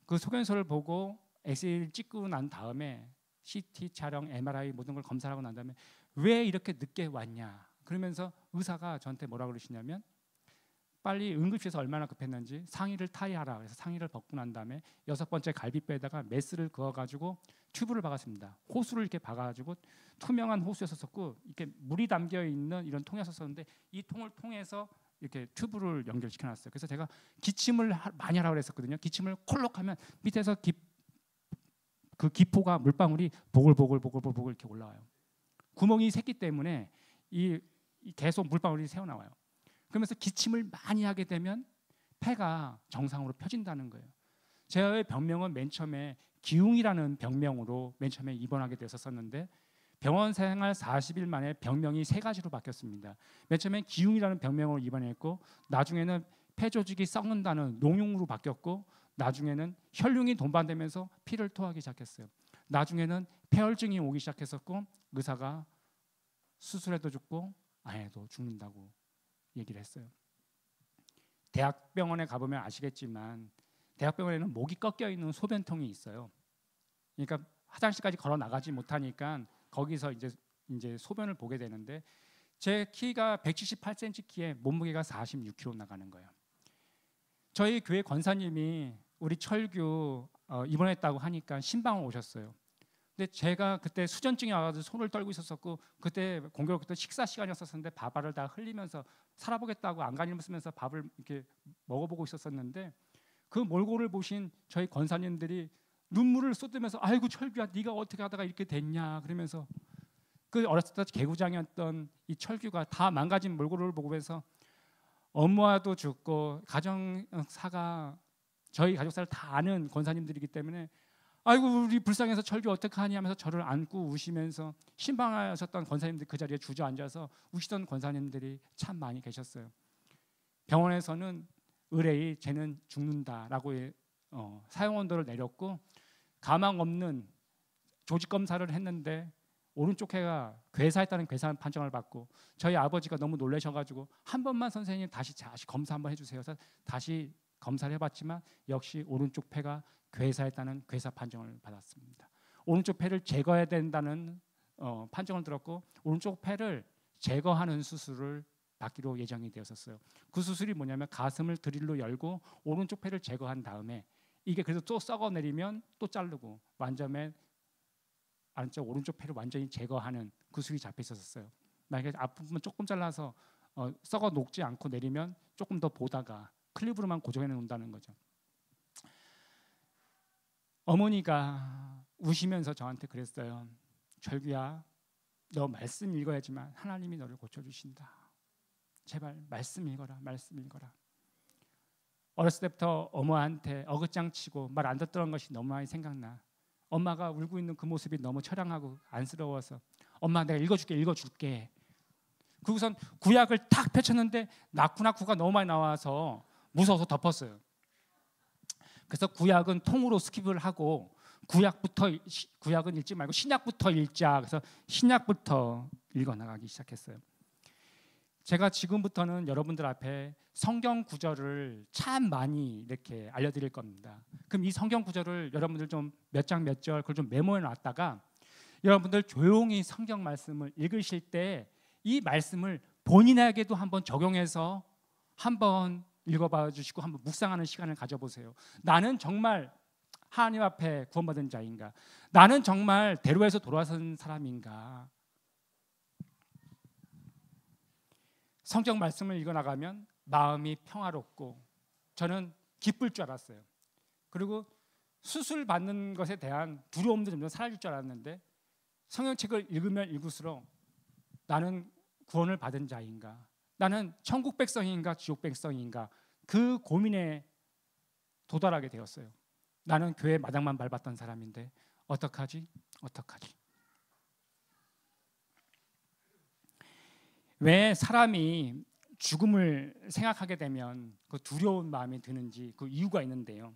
그 소견서를 보고 엑스레이를 찍고 난 다음에 CT 촬영, MRI 모든 걸 검사하고 난 다음에 왜 이렇게 늦게 왔냐 그러면서 의사가 저한테 뭐라 그러시냐면 빨리 응급실에서 얼마나 급했는지 상의를 탈의하라. 그래서 상의를 벗고 난 다음에 6번째 갈비뼈에다가 메스를 그어가지고 튜브를 박았습니다. 호수를 이렇게 박아가지고 투명한 호수였었고 이렇게 물이 담겨 있는 이런 통이었었는데 이 통을 통해서 이렇게 튜브를 연결시켜놨어요. 그래서 제가 기침을 많이 하라고 그랬었거든요. 기침을 콜록하면 밑에서 그 기포가 물방울이 보글보글 이렇게 올라와요. 구멍이 샜기 때문에 이 계속 물방울이 새어나와요. 그러면서 기침을 많이 하게 되면 폐가 정상으로 펴진다는 거예요. 제 병명은 맨 처음에 기웅이라는 병명으로 맨 처음에 입원하게 됐었는데 병원 생활 40일 만에 병명이 3가지로 바뀌었습니다. 맨 처음에 기웅이라는 병명으로 입원했고 나중에는 폐 조직이 썩는다는 농흉으로 바뀌었고 나중에는 혈흉이 동반되면서 피를 토하기 시작했어요. 나중에는 폐혈증이 오기 시작했었고 의사가 수술해도 죽고 안 해도 죽는다고 얘기를 했어요. 대학병원에 가보면 아시겠지만 대학병원에는 목이 꺾여 있는 소변통이 있어요. 그러니까 화장실까지 걸어 나가지 못하니까 거기서 이제 소변을 보게 되는데 제 키가 178cm 키에 몸무게가 46kg 나가는 거예요. 저희 교회 권사님이 우리 철규 입원했다고 하니까 신방을 오셨어요. 근데 제가 그때 수전증이 와가지고 손을 떨고 있었었고 그때 공교롭게 식사 시간이었었는데 밥알을 다 흘리면서 살아보겠다고 안간힘을 쓰면서 밥을 이렇게 먹어보고 있었었는데 그 몰골을 보신 저희 권사님들이 눈물을 쏟으면서 아이고 철규야 네가 어떻게 하다가 이렇게 됐냐 그러면서 그 어렸을 때 개구장이었던 이 철규가 다 망가진 몰골을 보면서 엄마도 죽고 가정사가 저희 가족사를 다 아는 권사님들이기 때문에 아이고 우리 불쌍해서 철규 어떡하니 하면서 저를 안고 우시면서 신방하셨던 권사님들 그 자리에 주저앉아서 우시던 권사님들이 참 많이 계셨어요. 병원에서는 의뢰이 쟤는 죽는다라고 사형원도를 내렸고 가망 없는 조직 검사를 했는데 오른쪽 폐가 괴사했다는 괴사 판정을 받고 저희 아버지가 너무 놀라셔가지고 한 번만 선생님 다시 검사 한번 해주세요. 그래서 다시 검사를 해봤지만 역시 오른쪽 폐가 괴사했다는 괴사 판정을 받았습니다. 오른쪽 폐를 제거해야 된다는 판정을 들었고 오른쪽 폐를 제거하는 수술을 받기로 예정이 되었었어요. 그 수술이 뭐냐면 가슴을 드릴로 열고 오른쪽 폐를 제거한 다음에 이게 그래서 또 썩어내리면 또 자르고 완전히 안쪽 오른쪽 폐를 완전히 제거하는 그 수술이 잡혀 있었어요. 만약에 앞부분 조금 잘라서 썩어 녹지 않고 내리면 조금 더 보다가 클립으로만 고정해 놓는다는 거죠. 어머니가 우시면서 저한테 그랬어요. 철규야, 너 말씀 읽어야지만 하나님이 너를 고쳐주신다. 제발 말씀 읽어라, 말씀 읽어라. 어렸을 때부터 어머한테 어긋장치고 말 안 듣던 것이 너무 많이 생각나. 엄마가 울고 있는 그 모습이 너무 처량하고 안쓰러워서 엄마 내가 읽어줄게. 그리고선 구약을 탁 펼쳤는데 낙구가 너무 많이 나와서 무서워서 덮었어요. 그래서 구약은 통으로 스킵을 하고 구약은 읽지 말고 신약부터 읽자. 그래서 신약부터 읽어나가기 시작했어요. 제가 지금부터는 여러분들 앞에 성경 구절을 참 많이 이렇게 알려드릴 겁니다. 그럼 이 성경 구절을 여러분들 좀 몇 장 몇 절 그걸 좀 메모해 놨다가 여러분들 조용히 성경 말씀을 읽으실 때 이 말씀을 본인에게도 한번 적용해서 한번 읽어봐 주시고 한번 묵상하는 시간을 가져보세요. 나는 정말 하나님 앞에 구원받은 자인가? 나는 정말 대로에서 돌아선 사람인가? 성경 말씀을 읽어나가면 마음이 평화롭고 저는 기쁠 줄 알았어요. 그리고 수술 받는 것에 대한 두려움도 점점 사라질 줄 알았는데 성경책을 읽으면 읽을수록 나는 구원을 받은 자인가? 나는 천국 백성인가 지옥 백성인가? 그 고민에 도달하게 되었어요. 나는 교회 마당만 밟았던 사람인데 어떡하지? 왜 사람이 죽음을 생각하게 되면 그 두려운 마음이 드는지 그 이유가 있는데요.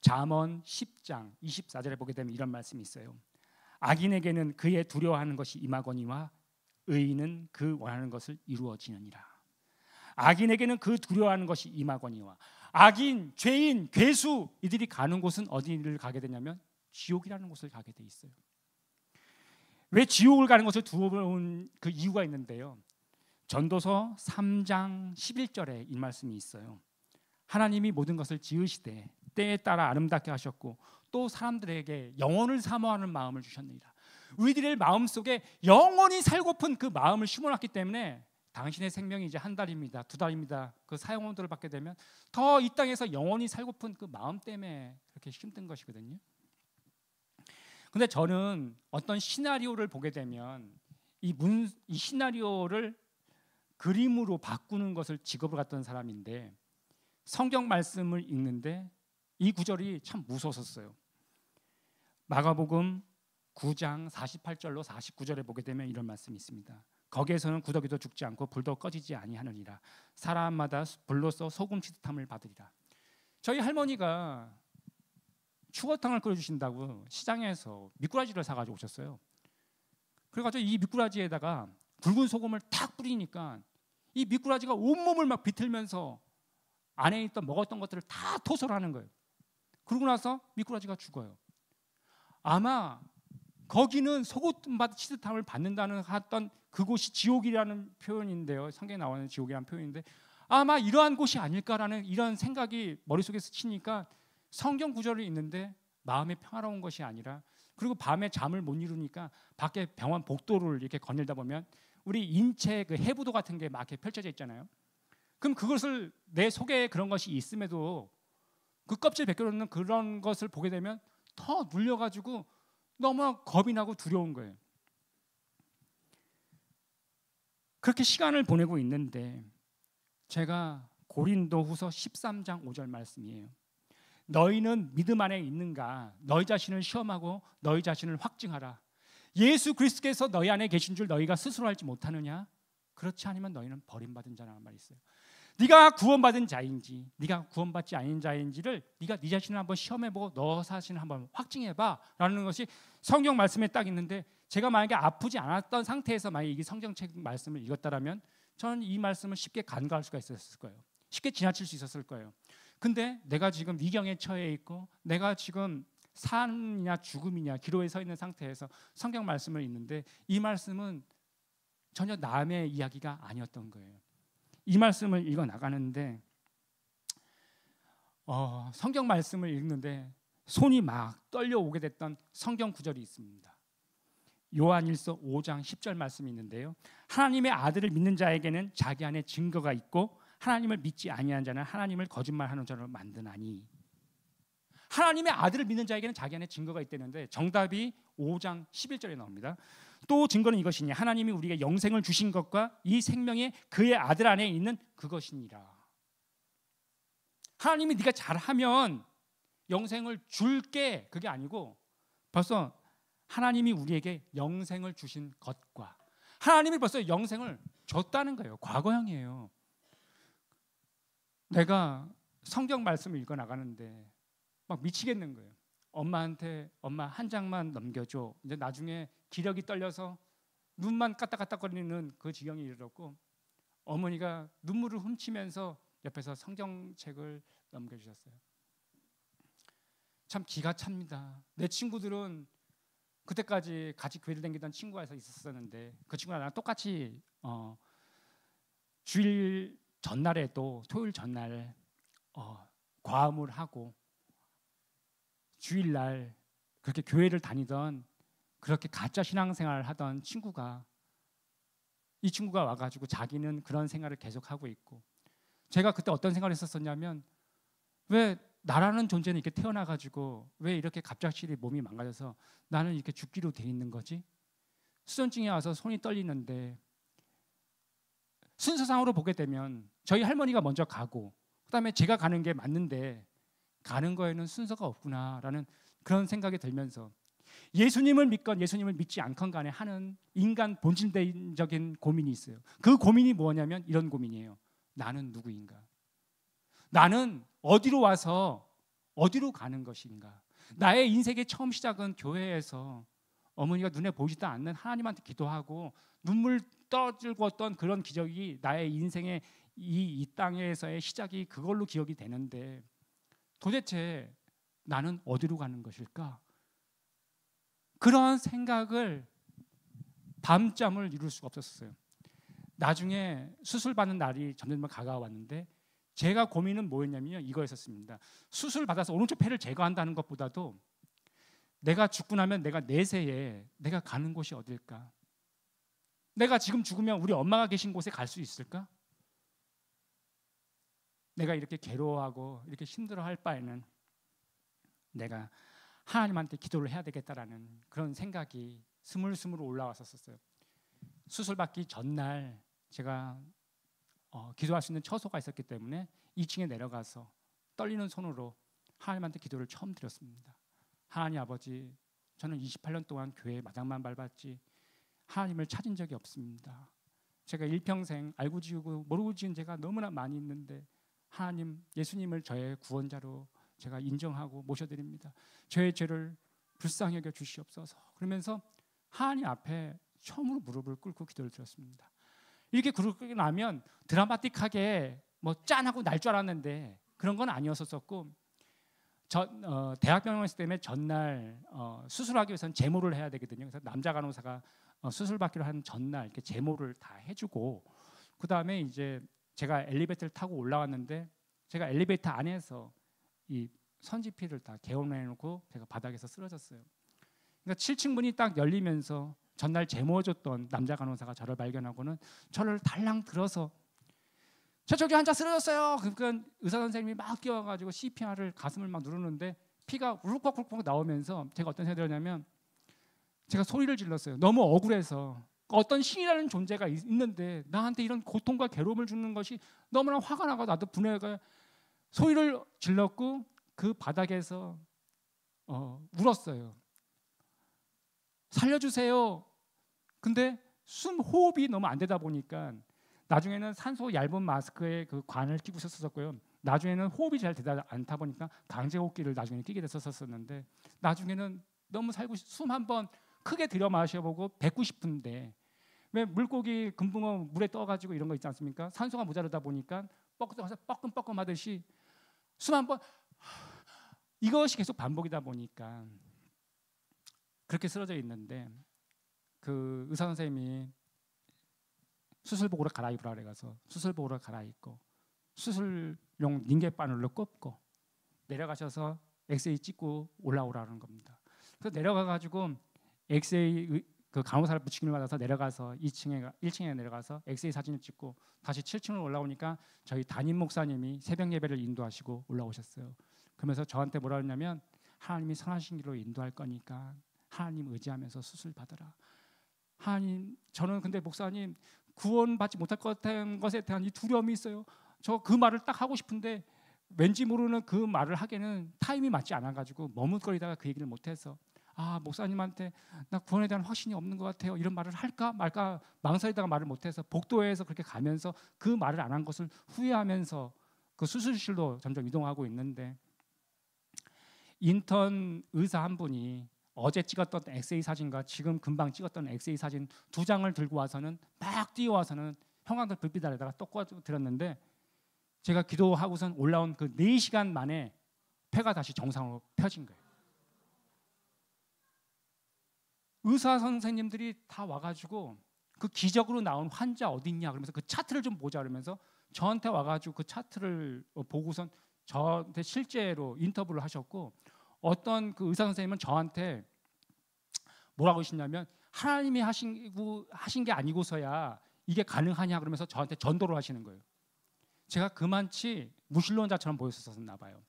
잠언 10장 24절에 보게 되면 이런 말씀이 있어요. 악인에게는 그의 두려워하는 것이 임하거니와 의인은 그 원하는 것을 이루어지느니라. 악인에게는 그 두려워하는 것이 임하거니와 악인, 죄인, 괴수 이들이 가는 곳은 어디를 가게 되냐면 지옥이라는 곳을 가게 돼 있어요. 왜 지옥을 가는 것을 두려워하는 그 이유가 있는데요. 전도서 3장 11절에 이 말씀이 있어요. 하나님이 모든 것을 지으시되 때에 따라 아름답게 하셨고 또 사람들에게 영원을 사모하는 마음을 주셨느니라. 우리들의 마음속에 영원히 살고픈 그 마음을 심어놨기 때문에 당신의 생명이 이제 한 달입니다, 두 달입니다. 그 사형원들을 받게 되면 더 이 땅에서 영원히 살고픈 그 마음 때문에 그렇게 힘든 것이거든요. 근데 저는 어떤 시나리오를 보게 되면 이 시나리오를 그림으로 바꾸는 것을 직업으로 갖던 사람인데 성경 말씀을 읽는데 이 구절이 참 무서웠어요. 마가복음 9장 48절로 49절에 보게 되면 이런 말씀이 있습니다. 거기에서는 구더기도 죽지 않고 불도 꺼지지 아니하느니라. 사람마다 불로써 소금 치듯함을 받으리라. 저희 할머니가 추어탕을 끓여주신다고 시장에서 미꾸라지를 사가지고 오셨어요. 그래가지고 이 미꾸라지에다가 굵은 소금을 탁 뿌리니까 이 미꾸라지가 온몸을 막 비틀면서 안에 있던 먹었던 것들을 다 토설을 하는 거예요. 그러고 나서 미꾸라지가 죽어요. 아마 거기는 소금 치듯함을 받는다는 했던 그곳이 지옥이라는 표현인데요. 성경에 나오는 지옥이라는 표현인데 아마 이러한 곳이 아닐까라는 이런 생각이 머릿속에 스치니까 성경 구절이 있는데 마음이 평화로운 것이 아니라 그리고 밤에 잠을 못 이루니까 밖에 병원 복도를 이렇게 거닐다 보면 우리 인체 그 해부도 같은 게 막 이렇게 펼쳐져 있잖아요. 그럼 그것을 내 속에 그런 것이 있음에도 그 껍질 벗겨놓는 그런 것을 보게 되면 더 눌려가지고 너무 겁이 나고 두려운 거예요. 그렇게 시간을 보내고 있는데 제가 고린도후서 13장 5절 말씀이에요. 너희는 믿음 안에 있는가? 너희 자신을 시험하고 너희 자신을 확증하라. 예수 그리스도께서 너희 안에 계신 줄 너희가 스스로 알지 못하느냐? 그렇지 않으면 너희는 버림받은 자라는 말이 있어요. 네가 구원받은 자인지 네가 구원받지 않은 자인지를 네가 네 자신을 한번 시험해보고 너 자신을 한번 확증해봐라는 것이 성경 말씀에 딱 있는데, 제가 만약에 아프지 않았던 상태에서 만약에 이 성경책 말씀을 읽었다라면 저는 이 말씀을 쉽게 간과할 수가 있었을 거예요. 쉽게 지나칠 수 있었을 거예요. 근데 내가 지금 위경에 처해 있고 내가 지금 삶이냐 죽음이냐 기로에 서 있는 상태에서 성경 말씀을 읽는데 이 말씀은 전혀 남의 이야기가 아니었던 거예요. 이 말씀을 읽어 나가는데 성경 말씀을 읽는데 손이 막 떨려오게 됐던 성경 구절이 있습니다. 요한일서 5장 10절 말씀이 있는데요. 하나님의 아들을 믿는 자에게는 자기 안에 증거가 있고 하나님을 믿지 아니한 자는 하나님을 거짓말하는 자로 만드나니. 하나님의 아들을 믿는 자에게는 자기 안에 증거가 있다는데 정답이 5장 11절에 나옵니다. 또 증거는 이것이니 하나님이 우리에게 영생을 주신 것과 이 생명이 그의 아들 안에 있는 그것이니라. 하나님이 네가 잘하면 영생을 줄게, 그게 아니고 벌써 하나님이 우리에게 영생을 주신 것과 하나님이 벌써 영생을 줬다는 거예요. 과거형이에요. 내가 성경 말씀을 읽어 나가는데 막 미치겠는 거예요. 엄마한테 엄마 한 장만 넘겨줘. 이제 나중에 기력이 떨려서 눈만 까딱까딱거리는 그 지경에 이르렀고 어머니가 눈물을 훔치면서 옆에서 성경책을 넘겨주셨어요. 참 기가 찹니다. 내 친구들은 그때까지 같이 교회를 다니던 친구가 있었었는데 그 친구랑 나랑 똑같이 주일 전날에도 토요일 전날 과음을 하고 주일날 그렇게 교회를 다니던 그렇게 가짜 신앙생활을 하던 친구가 이 친구가 와가지고 자기는 그런 생활을 계속하고 있고 제가 그때 어떤 생각을 했었냐면 왜 나라는 존재는 이렇게 태어나가지고 왜 이렇게 갑작스레 몸이 망가져서 나는 이렇게 죽기로 돼 있는 거지? 수전증에 와서 손이 떨리는데 순서상으로 보게 되면 저희 할머니가 먼저 가고 그다음에 제가 가는 게 맞는데 가는 거에는 순서가 없구나라는 그런 생각이 들면서 예수님을 믿건 예수님을 믿지 않건 간에 하는 인간 본질적인 고민이 있어요. 그 고민이 뭐냐면 이런 고민이에요. 나는 누구인가? 나는 어디로 와서 어디로 가는 것인가? 나의 인생의 처음 시작은 교회에서 어머니가 눈에 보이지도 않는 하나님한테 기도하고 눈물 떠들었던 그런 기적이 나의 인생의 이 땅에서의 시작이 그걸로 기억이 되는데 도대체 나는 어디로 가는 것일까? 그런 생각을 밤잠을 이룰 수가 없었어요. 나중에 수술받는 날이 점점 가까워왔는데 제가 고민은 뭐였냐면요, 이거였었습니다. 수술 받아서 오른쪽 폐를 제거한다는 것보다도 내가 죽고 나면 내가 내세에 내가 가는 곳이 어딜까? 내가 지금 죽으면 우리 엄마가 계신 곳에 갈 수 있을까? 내가 이렇게 괴로워하고 이렇게 힘들어할 바에는 내가 하나님한테 기도를 해야 되겠다라는 그런 생각이 스물스물 올라왔었어요. 수술 받기 전날 제가 기도할 수 있는 처소가 있었기 때문에 2층에 내려가서 떨리는 손으로 하나님한테 기도를 처음 드렸습니다. 하나님 아버지, 저는 28년 동안 교회 마당만 밟았지 하나님을 찾은 적이 없습니다. 제가 일평생 알고 지우고 모르고 지은 죄가 너무나 많이 있는데 하나님, 예수님을 저의 구원자로 제가 인정하고 모셔드립니다. 저의 죄를 불쌍히 여겨 주시옵소서. 그러면서 하나님 앞에 처음으로 무릎을 꿇고 기도를 드렸습니다. 이렇게 그러고 나면 드라마틱하게 뭐 짠하고 날 줄 알았는데 그런 건 아니었었고 대학병원 있을 때문에 전날 수술하기 위해서는 제모를 해야 되거든요. 그래서 남자 간호사가 수술 받기로 한 전날 이렇게 제모를 다 해주고 그 다음에 이제 제가 엘리베이터를 타고 올라왔는데 제가 엘리베이터 안에서 이 선지피를 다 개원해놓고 제가 바닥에서 쓰러졌어요. 그러니까 7층 문이 딱 열리면서 전날 제모해줬던 남자 간호사가 저를 발견하고는 저를 달랑 들어서 저쪽에 환자 쓰러졌어요. 그러니까 의사 선생님이 막 뛰어가지고 CPR을 가슴을 막 누르는데 피가 울컥울컥 나오면서 제가 어떤 생각이 들었냐면 제가 소리를 질렀어요. 너무 억울해서 어떤 신이라는 존재가 있는데 나한테 이런 고통과 괴로움을 주는 것이 너무나 화가 나고 나도 분해가 소리를 질렀고 그 바닥에서 울었어요. 살려주세요. 근데 호흡이 너무 안 되다 보니까 나중에는 산소 얇은 마스크에 그 관을 끼고 있었었고요. 나중에는 호흡이 잘 되지 않다 보니까 강제호흡기를 나중에 끼게 됐었었는데, 나중에는 너무 숨 한번 크게 들여 마셔보고 뱉고 싶은데, 왜 물고기 금붕어 물에 떠가지고 이런 거 있지 않습니까? 산소가 모자르다 보니까 뻐끔뻐끔 하듯이 숨 한번, 이것이 계속 반복이다 보니까 그렇게 쓰러져 있는데, 그 의사 선생님이 수술복으로 갈아입으라 그래서 수술복으로 갈아입고 수술용 닌겔바늘로 꼽고 내려가셔서 엑스레이 찍고 올라오라는 겁니다. 그래서 내려가가지고 엑스레이 그 간호사를 부축을 받아서 내려가서 1층에 내려가서 엑스레이 사진을 찍고 다시 7층으로 올라오니까 저희 담임 목사님이 새벽 예배를 인도하시고 올라오셨어요. 그러면서 저한테 뭐라 했냐면, 하나님이 선하신 길로 인도할 거니까 하나님 의지하면서 수술 받으라. 하나님, 저는 근데 목사님 구원받지 못할 것 같은 것에 대한 이 두려움이 있어요. 저 그 말을 딱 하고 싶은데 왠지 모르는 그 말을 하기에는 타임이 맞지 않아가지고 머뭇거리다가 그 얘기를 못해서, 목사님한테 나 구원에 대한 확신이 없는 것 같아요, 이런 말을 할까 말까 망설이다가 말을 못해서 복도에서 그렇게 가면서 그 말을 안 한 것을 후회하면서 그 수술실로 점점 이동하고 있는데, 인턴 의사 한 분이 어제 찍었던 엑스레이 사진과 지금 금방 찍었던 엑스레이 사진 두 장을 들고 와서는 막 뛰어와서는 형광등 불빛 아래다가 똑같이 들었는데, 제가 기도하고선 올라온 그 4시간 만에 폐가 다시 정상으로 펴진 거예요. 의사 선생님들이 다 와가지고 그 기적으로 나온 환자 어디 있냐 그러면서 그 차트를 좀 보자 그러면서 저한테 와가지고 그 차트를 보고선 저한테 실제로 인터뷰를 하셨고, 어떤 그 의사 선생님은 저한테 뭐라고 하시냐면, 하나님이 하신 게 아니고서야 이게 가능하냐 그러면서 저한테 전도를 하시는 거예요. 제가 그만치 무신론자처럼 보였었나 봐요.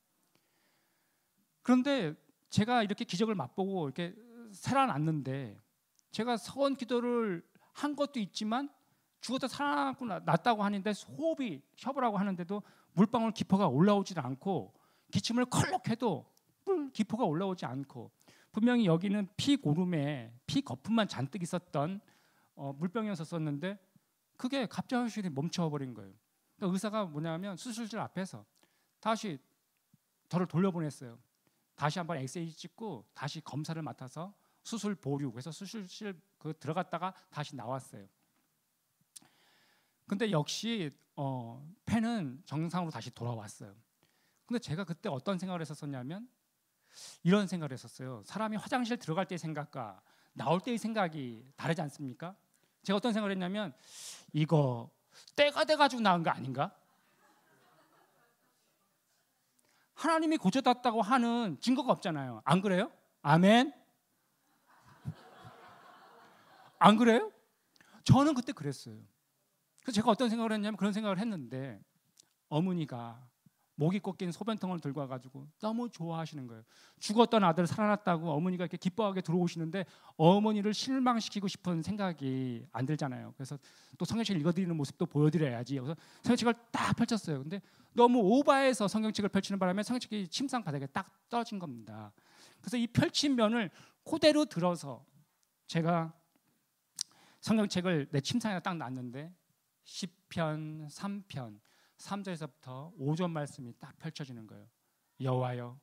그런데 제가 이렇게 기적을 맛보고 이렇게 살아났는데, 제가 서원 기도를 한 것도 있지만 죽었다 살아났고 났다고 하는데 호흡이 협으라고 하는데도 물방울 기포가 올라오지 않고, 기침을 컬럭 해도 기포가 올라오지 않고, 분명히 여기는 피 고름에 피 거품만 잔뜩 있었던 물병이었었는데 그게 갑자기 멈춰버린 거예요. 그러니까 의사가 뭐냐면 수술실 앞에서 다시 저를 돌려보냈어요. 다시 한번 엑스레이 찍고 다시 검사를 맡아서 수술 보류, 그래서 수술실 들어갔다가 다시 나왔어요. 근데 역시 폐는 정상으로 다시 돌아왔어요. 근데 제가 그때 어떤 생각을 했었냐면, 이런 생각을 했었어요. 사람이 화장실 들어갈 때의 생각과 나올 때의 생각이 다르지 않습니까? 제가 어떤 생각을 했냐면, 이거 때가 돼가지고 나온 거 아닌가? 하나님이 고쳐놨다고 하는 증거가 없잖아요. 안 그래요? 아멘? 안 그래요? 저는 그때 그랬어요. 그래서 제가 어떤 생각을 했냐면, 그런 생각을 했는데 어머니가 목이 꺾인 소변통을 들고 와가지고 너무 좋아하시는 거예요. 죽었던 아들 살아났다고 어머니가 이렇게 기뻐하게 들어오시는데 어머니를 실망시키고 싶은 생각이 안 들잖아요. 그래서 또 성경책 읽어드리는 모습도 보여드려야지. 그래서 성경책을 딱 펼쳤어요. 근데 너무 오바해서 성경책을 펼치는 바람에 성경책이 침상 바닥에 딱 떨어진 겁니다. 그래서 이 펼친 면을 그대로 들어서 제가 성경책을 내 침상에 딱 놨는데, 시편 3편 3절에서부터 5절 말씀이 딱 펼쳐지는 거예요. 여호와여,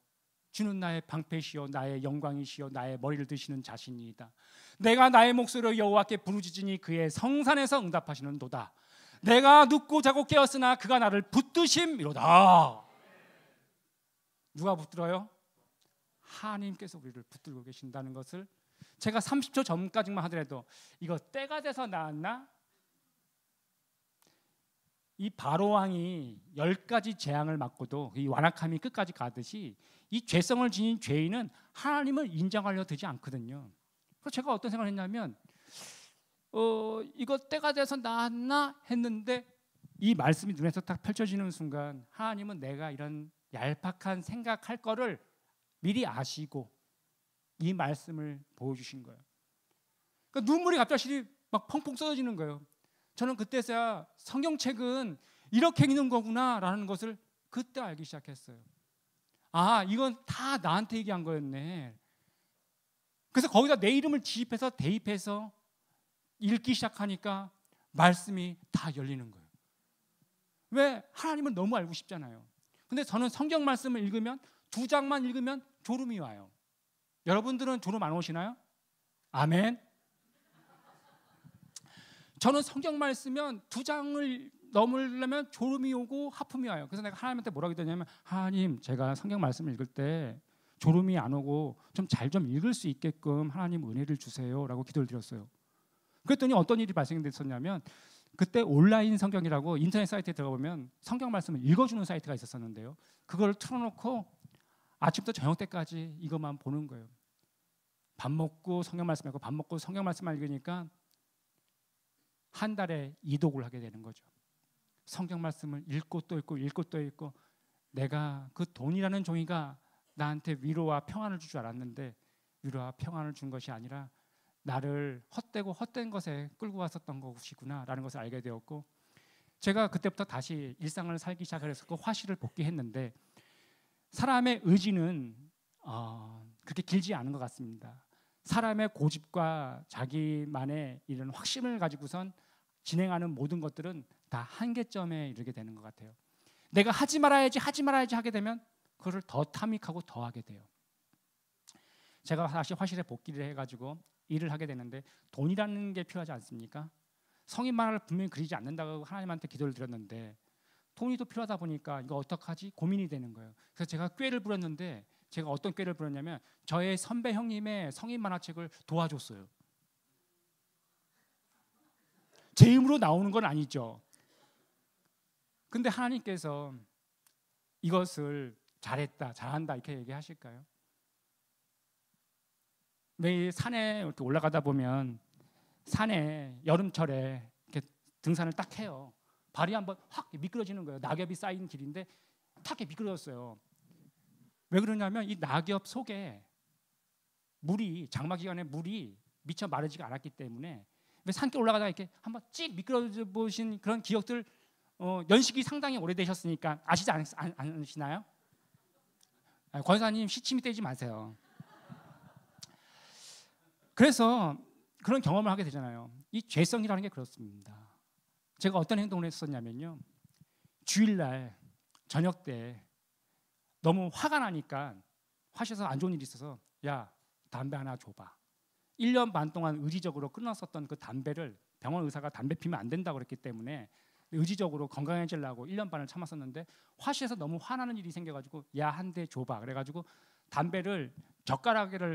주는 나의 방패시요 나의 영광이시요 나의 머리를 드시는 자신이다. 내가 나의 목소리로 여호와께 부르짖으니 그의 성산에서 응답하시는도다. 내가 눕고 자고 깨었으나 그가 나를 붙드심이로다. 누가 붙들어요? 하나님께서 우리를 붙들고 계신다는 것을 제가 30초 전까지만 하더라도, 이거 때가 돼서 나왔나? 이 바로 왕이 10가지 재앙을 맞고도 이 완악함이 끝까지 가듯이 이 죄성을 지닌 죄인은 하나님을 인정하려 들지 않거든요. 그래서 제가 어떤 생각을 했냐면, 이거 때가 돼서 나왔나 했는데 이 말씀이 눈에서 딱 펼쳐지는 순간, 하나님은 내가 이런 얄팍한 생각할 거를 미리 아시고 이 말씀을 보여주신 거예요. 그러니까 눈물이 갑자기 막 펑펑 쏟아지는 거예요. 저는 그때서야 성경책은 이렇게 읽는 거구나라는 것을 그때 알기 시작했어요. 아, 이건 다 나한테 얘기한 거였네. 그래서 거기다 내 이름을 대입해서 읽기 시작하니까 말씀이 다 열리는 거예요. 왜? 하나님을 너무 알고 싶잖아요. 근데 저는 성경 말씀을 읽으면 2장만 읽으면 졸음이 와요. 여러분들은 졸음 안 오시나요? 아멘. 저는 성경만 쓰면 2장을 넘으려면 졸음이 오고 하품이 와요. 그래서 내가 하나님한테 뭐라고 했냐면, 하나님, 제가 성경 말씀을 읽을 때 졸음이 안 오고 좀 잘 좀 읽을 수 있게끔 하나님 은혜를 주세요라고 기도를 드렸어요. 그랬더니 어떤 일이 발생됐었냐면, 그때 온라인 성경이라고 인터넷 사이트에 들어가보면 성경 말씀을 읽어주는 사이트가 있었었는데요. 그걸 틀어놓고 아침부터 저녁 때까지 이것만 보는 거예요. 밥 먹고 성경 말씀 읽고 밥 먹고 성경 말씀만 읽으니까 한 달에 2독을 하게 되는 거죠. 성경 말씀을 읽고 또 읽고 읽고 또 읽고, 내가 그 돈이라는 종이가 나한테 위로와 평안을 줄 줄 알았는데 위로와 평안을 준 것이 아니라 나를 헛되고 헛된 것에 끌고 왔었던 것이구나 라는 것을 알게 되었고, 제가 그때부터 다시 일상을 살기 시작해서 그 화실을 복귀했는데, 사람의 의지는 그렇게 길지 않은 것 같습니다. 사람의 고집과 자기만의 이런 확신을 가지고선 진행하는 모든 것들은 다 한계점에 이르게 되는 것 같아요. 내가 하지 말아야지 하게 되면 그것을 더 탐닉하고 더 하게 돼요. 제가 다시 화실에 복귀를 해가지고 일을 하게 되는데, 돈이라는 게 필요하지 않습니까? 성인 만화를 분명히 그리지 않는다고 하나님한테 기도를 드렸는데 돈이 또 필요하다 보니까 이거 어떡하지? 고민이 되는 거예요. 그래서 제가 꾀를 부렸는데, 제가 어떤 꾀를 부렸냐면 저의 선배 형님의 성인 만화책을 도와줬어요. 제 힘으로 나오는 건 아니죠. 근데 하나님께서 이것을 잘했다, 잘한다 이렇게 얘기하실까요? 매일 산에 이렇게 올라가다 보면 산에 여름철에 이렇게 등산을 딱 해요. 발이 한번 확 미끄러지는 거예요. 낙엽이 쌓인 길인데 탁 미끄러졌어요. 왜 그러냐면 이 낙엽 속에 물이, 장마 기간에 물이 미처 마르지가 않았기 때문에. 왜 산길 올라가다가 이렇게 한번 찍 미끄러져 보신 그런 기억들, 연식이 상당히 오래되셨으니까 아시지 않으시나요? 권사님 시침이 떼지 마세요. 그래서 그런 경험을 하게 되잖아요. 이 죄성이라는 게 그렇습니다. 제가 어떤 행동을 했었냐면요, 주일날 저녁 때 너무 화가 나니까 화실에서 안 좋은 일이 있어서, 야, 담배 하나 줘봐. 1년 반 동안 의지적으로 끊었었던 그 담배를, 병원 의사가 담배 피면 안 된다고 그랬기 때문에 의지적으로 건강해지려고 1년 반을 참았었는데, 화실에서 너무 화나는 일이 생겨가지고, 야, 한 대 줘봐. 그래가지고 담배를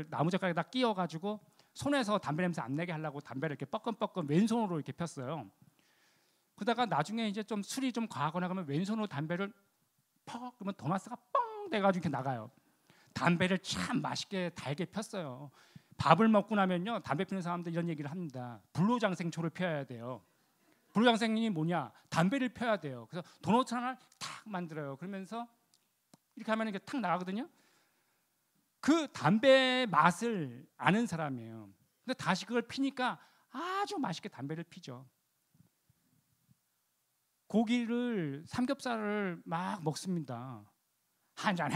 나무 젓가락에다 끼워가지고 손에서 담배 냄새 안 내게 하려고 담배를 이렇게 뻐끔뻐끔 왼손으로 이렇게 폈어요. 그러다가 나중에 이제 좀 술이 좀 과하거나 그러면 왼손으로 담배를 퍽 그러면 도나스가 뻥 돼가지고 이렇게 나가요. 담배를 참 맛있게 달게 폈어요. 밥을 먹고 나면요, 담배 피는 사람들 이런 얘기를 합니다. 불로장생초를 펴야 돼요. 불로장생이 뭐냐? 담배를 펴야 돼요. 그래서 도넛 하나를 탁 만들어요. 그러면서 이렇게 하면 이게 탁 나가거든요. 그 담배 맛을 아는 사람이에요. 근데 다시 그걸 피니까 아주 맛있게 담배를 피죠. 고기를, 삼겹살을 막 먹습니다. 한 잔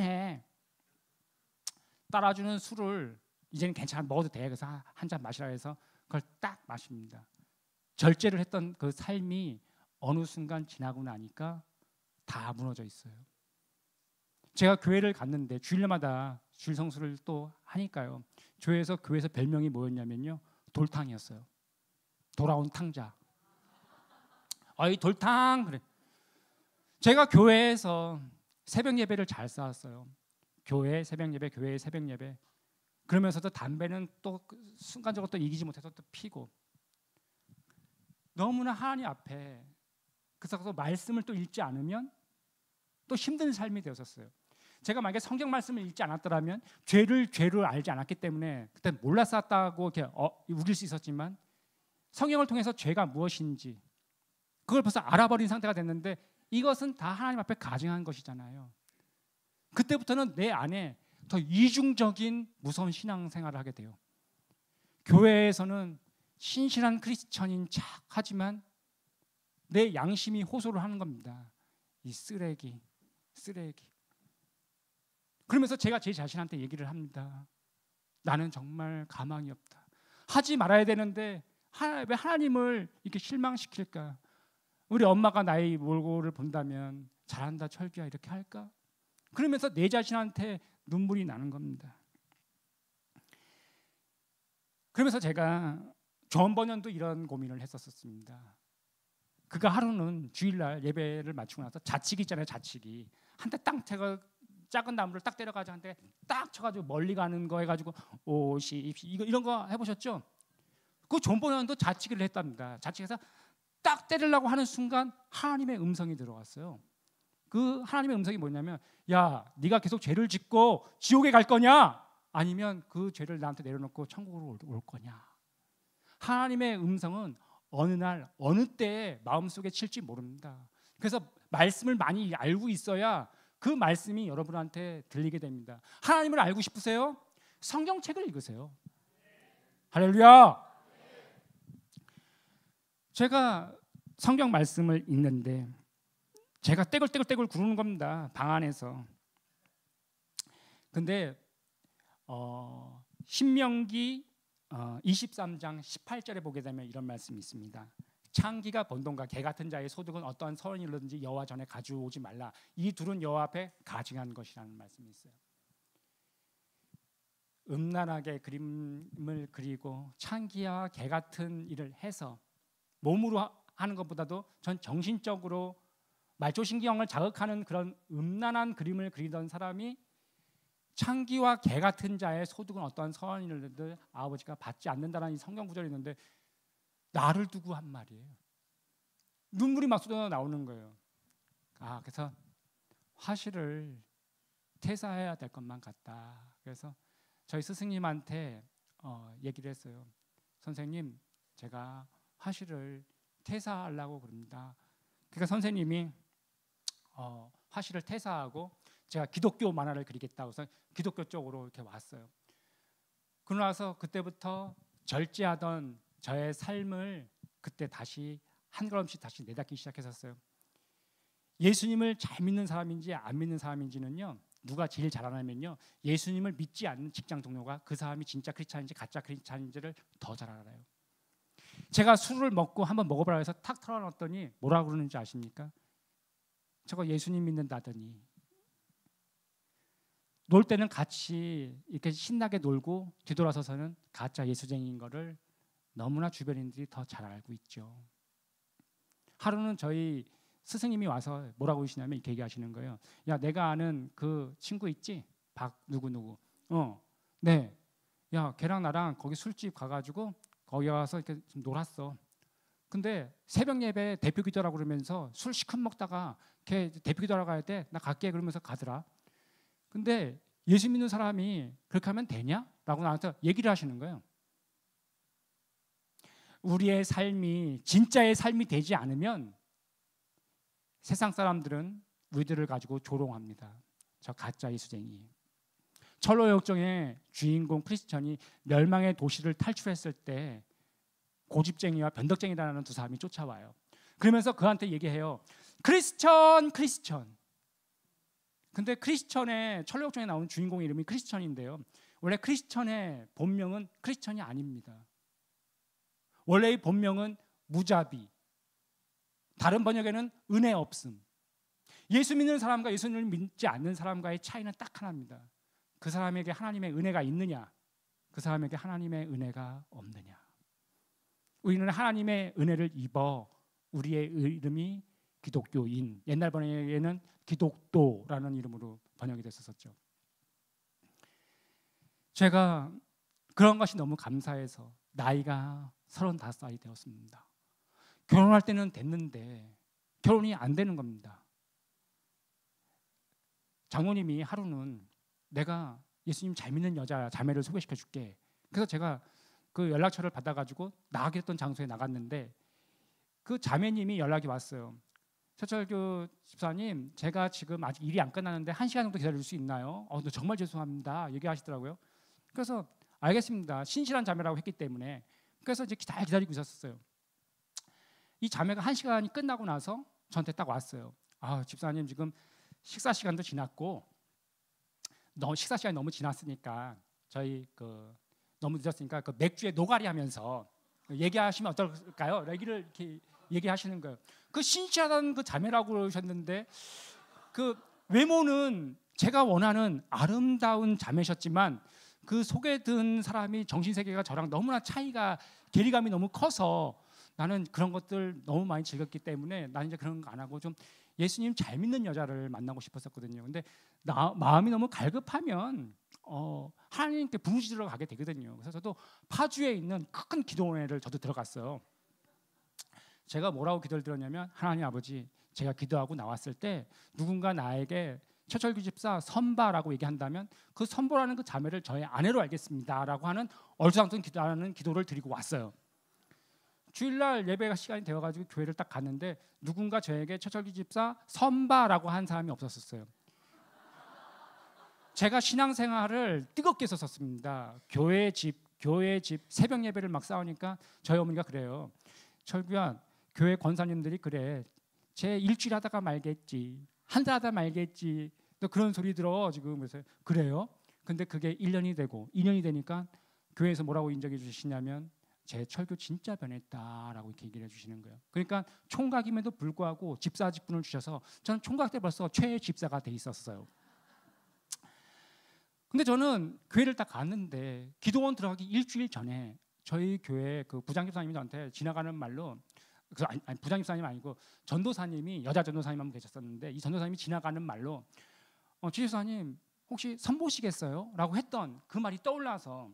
해. 따라주는 술을 이제는 괜찮아, 먹어도 돼. 그래서 한 잔 마시라 해서 그걸 딱 마십니다. 절제를 했던 그 삶이 어느 순간 지나고 나니까 다 무너져 있어요. 제가 교회를 갔는데 주일마다 주일 성수를 또 하니까요, 교회에서 별명이 뭐였냐면요, 돌탕이었어요. 돌아온 탕자. 어이 돌탕. 그래. 제가 교회에서 새벽 예배를 잘 쌓았어요. 교회 새벽 예배, 교회 새벽 예배. 그러면서도 담배는 또 순간적으로 또 이기지 못해서 또 피고, 너무나 하나님 앞에, 그래서 말씀을 또 읽지 않으면 또 힘든 삶이 되었었어요. 제가 만약에 성경 말씀을 읽지 않았더라면, 죄를 알지 않았기 때문에 그때 몰랐었다고 이렇게 우길 수 있었지만, 성경을 통해서 죄가 무엇인지 그걸 벌써 알아버린 상태가 됐는데, 이것은 다 하나님 앞에 가증한 것이잖아요. 그때부터는 내 안에 더 이중적인 무서운 신앙생활을 하게 돼요. 교회에서는 신실한 크리스천인 척 하지만 내 양심이 호소를 하는 겁니다. 이 쓰레기. 그러면서 제가 제 자신한테 얘기를 합니다. 나는 정말 가망이 없다. 하지 말아야 되는데 왜 하나님을 이렇게 실망시킬까? 우리 엄마가 나의 몰골을 본다면 잘한다 철규야 이렇게 할까? 그러면서 내 자신한테 눈물이 나는 겁니다. 그러면서 제가 전번연도 이런 고민을 했었습니다. 그가 하루는 주일날 예배를 마치고 나서 자치기 있잖아요. 자치기 한 대 딱 제가 작은 나무를 딱 때려가지고 한 대 딱 쳐가지고 멀리 가는 거 해가지고 50 이런 거 해보셨죠? 그 전번연도 자치기를 했답니다. 자치기해서 딱 때리려고 하는 순간 하나님의 음성이 들어왔어요. 그 하나님의 음성이 뭐냐면, 야, 네가 계속 죄를 짓고 지옥에 갈 거냐? 아니면 그 죄를 나한테 내려놓고 천국으로 올 거냐? 하나님의 음성은 어느 날 어느 때에 마음속에 칠지 모릅니다. 그래서 말씀을 많이 알고 있어야 그 말씀이 여러분한테 들리게 됩니다. 하나님을 알고 싶으세요? 성경책을 읽으세요. 할렐루야. 제가 성경 말씀을 읽는데 제가 떼굴떼굴 구르는 겁니다. 방 안에서. 근데 신명기 23장 18절에 보게 되면 이런 말씀이 있습니다. 창기가 번동과 개 같은 자의 소득은 어떠한 서원이든지 여호와 전에 가져오지 말라. 이 둘은 여호와 앞에 가증한 것이라는 말씀이 있어요. 음란하게 그림을 그리고 창기와 개 같은 일을 해서 몸으로 하는 것보다도 전 정신적으로 말초신경을 자극하는 그런 음란한 그림을 그리던 사람이 창기와 개 같은 자의 소득은 어떠한 서원이든지 아버지가 받지 않는다는 이 성경 구절이 있는데 나를 두고 한 말이에요. 눈물이 막 쏟아 나오는 거예요. 그래서 화실을 퇴사해야 될 것만 같다. 그래서 저희 스승님한테 얘기를 했어요. 선생님, 제가 화실을 퇴사하려고 그럽니다. 그러니까 선생님이 화실을 퇴사하고 제가 기독교 만화를 그리겠다고 해서 기독교 쪽으로 이렇게 왔어요. 그러고 나서 그때부터 절제하던 저의 삶을 그때 다시 한 걸음씩 다시 내닫기 시작했었어요. 예수님을 잘 믿는 사람인지 안 믿는 사람인지는요, 누가 제일 잘 아냐면요, 예수님을 믿지 않는 직장 동료가 그 사람이 진짜 크리스찬인지 가짜 크리스찬인지를 더 잘 알아요. 제가 술을 먹고 한번 먹어보라 해서 탁 털어놨더니 뭐라고 그러는지 아십니까? 저거 예수님 믿는다더니. 놀 때는 같이 이렇게 신나게 놀고 뒤돌아서서는 가짜 예수쟁이인 거를 너무나 주변인들이 더 잘 알고 있죠. 하루는 저희 스승님이 와서 뭐라고 하시냐면 이렇게 얘기하시는 거예요. 야, 내가 아는 그 친구 있지? 박 누구. 네. 야, 걔랑 나랑 거기 술집 가가지고 거기 와서 이렇게 좀 놀았어. 근데 새벽 예배 대표 기도라고 그러면서 술 시큼 먹다가 걔 대표 기도하러 가야 돼. 나 갈게 그러면서 가더라. 근데 예수 믿는 사람이 그렇게 하면 되냐? 라고 나한테 얘기를 하시는 거예요. 우리의 삶이 진짜의 삶이 되지 않으면 세상 사람들은 우리들을 가지고 조롱합니다. 저 가짜 예수쟁이. 철로역정의 주인공 크리스천이 멸망의 도시를 탈출했을 때 고집쟁이와 변덕쟁이라는 두 사람이 쫓아와요. 그러면서 그한테 얘기해요. 크리스천. 근데 크리스천의 철로역정에 나오는 주인공의 이름이 크리스천인데요. 원래 크리스천의 본명은 크리스천이 아닙니다. 원래의 본명은 무자비. 다른 번역에는 은혜 없음. 예수 믿는 사람과 예수님을 믿지 않는 사람과의 차이는 딱 하나입니다. 그 사람에게 하나님의 은혜가 있느냐, 그 사람에게 하나님의 은혜가 없느냐. 우리는 하나님의 은혜를 입어 우리의 이름이 기독교인, 옛날 번역에는 기독도라는 이름으로 번역이 됐었죠. 제가 그런 것이 너무 감사해서 나이가 35살이 되었습니다. 결혼할 때는 됐는데 결혼이 안 되는 겁니다. 장모님이 하루는 내가 예수님 잘 믿는 여자 자매를 소개시켜 줄게. 그래서 제가 그 연락처를 받아가지고 나가게 했던 장소에 나갔는데 그 자매님이 연락이 왔어요. 최철규 집사님, 제가 지금 아직 일이 안 끝났는데 1시간 정도 기다릴 수 있나요? 정말 죄송합니다. 얘기하시더라고요. 그래서 알겠습니다. 신실한 자매라고 했기 때문에. 그래서 이제 잘 기다리고 있었어요. 이 자매가 1시간이 끝나고 나서 저한테 딱 왔어요. 집사님, 지금 식사 시간도 지났고 식사 시간이 너무 지났으니까 저희 너무 늦었으니까 맥주에 노가리 하면서 얘기하시면 어떨까요? 얘기를 이렇게 얘기하시는 거예요. 그 신실하다는 그 자매라고 그러셨는데 그 외모는 제가 원하는 아름다운 자매셨지만 그 속에 든 사람이 정신세계가 저랑 너무나 차이가 괴리감이 너무 커서 나는 그런 것들 너무 많이 즐겼기 때문에 나는 이제 그런 거 안 하고 좀 예수님 잘 믿는 여자를 만나고 싶었었거든요. 근데 마음이 너무 갈급하면 하나님께 부르짖으러 가게 되거든요. 그래서 저도 파주에 있는 큰 기도원회를 저도 들어갔어요. 제가 뭐라고 기도를 드렸냐면 하나님 아버지, 제가 기도하고 나왔을 때 누군가 나에게 최철규 집사 선바라고 얘기한다면 그 선보라는 그 자매를 저의 아내로 알겠습니다라고 하는 얼토당토 기도하는 기도를 드리고 왔어요. 주일날 예배가 시간이 되어가지고 교회를 딱 갔는데 누군가 저에게 최철규 집사 선바라고 한 사람이 없었어요. 제가 신앙생활을 뜨겁게 했었습니다. 교회 집 새벽 예배를 막 싸우니까 저희 어머니가 그래요. 철규야, 교회 권사님들이 그래. 쟤 일주일 하다가 말겠지. 한 달 하다 말겠지. 너 그런 소리 들어 지금. 그래서 그래요? 근데 그게 1년이 되고 2년이 되니까 교회에서 뭐라고 인정해 주시냐면 제 철교 진짜 변했다라고 이렇게 얘기를 해주시는 거예요. 그러니까 총각임에도 불구하고 집사 직분을 주셔서 저는 총각 때 벌써 최애 집사가 돼 있었어요. 근데 저는 교회를 딱 갔는데 기도원 들어가기 일주일 전에 저희 교회 그 부장집사님이 저한테 지나가는 말로 아니 부장집사님 아니고 전도사님이 여자 전도사님 한 분 계셨었는데 이 전도사님이 지나가는 말로 주집사님 혹시 선보시겠어요? 라고 했던 그 말이 떠올라서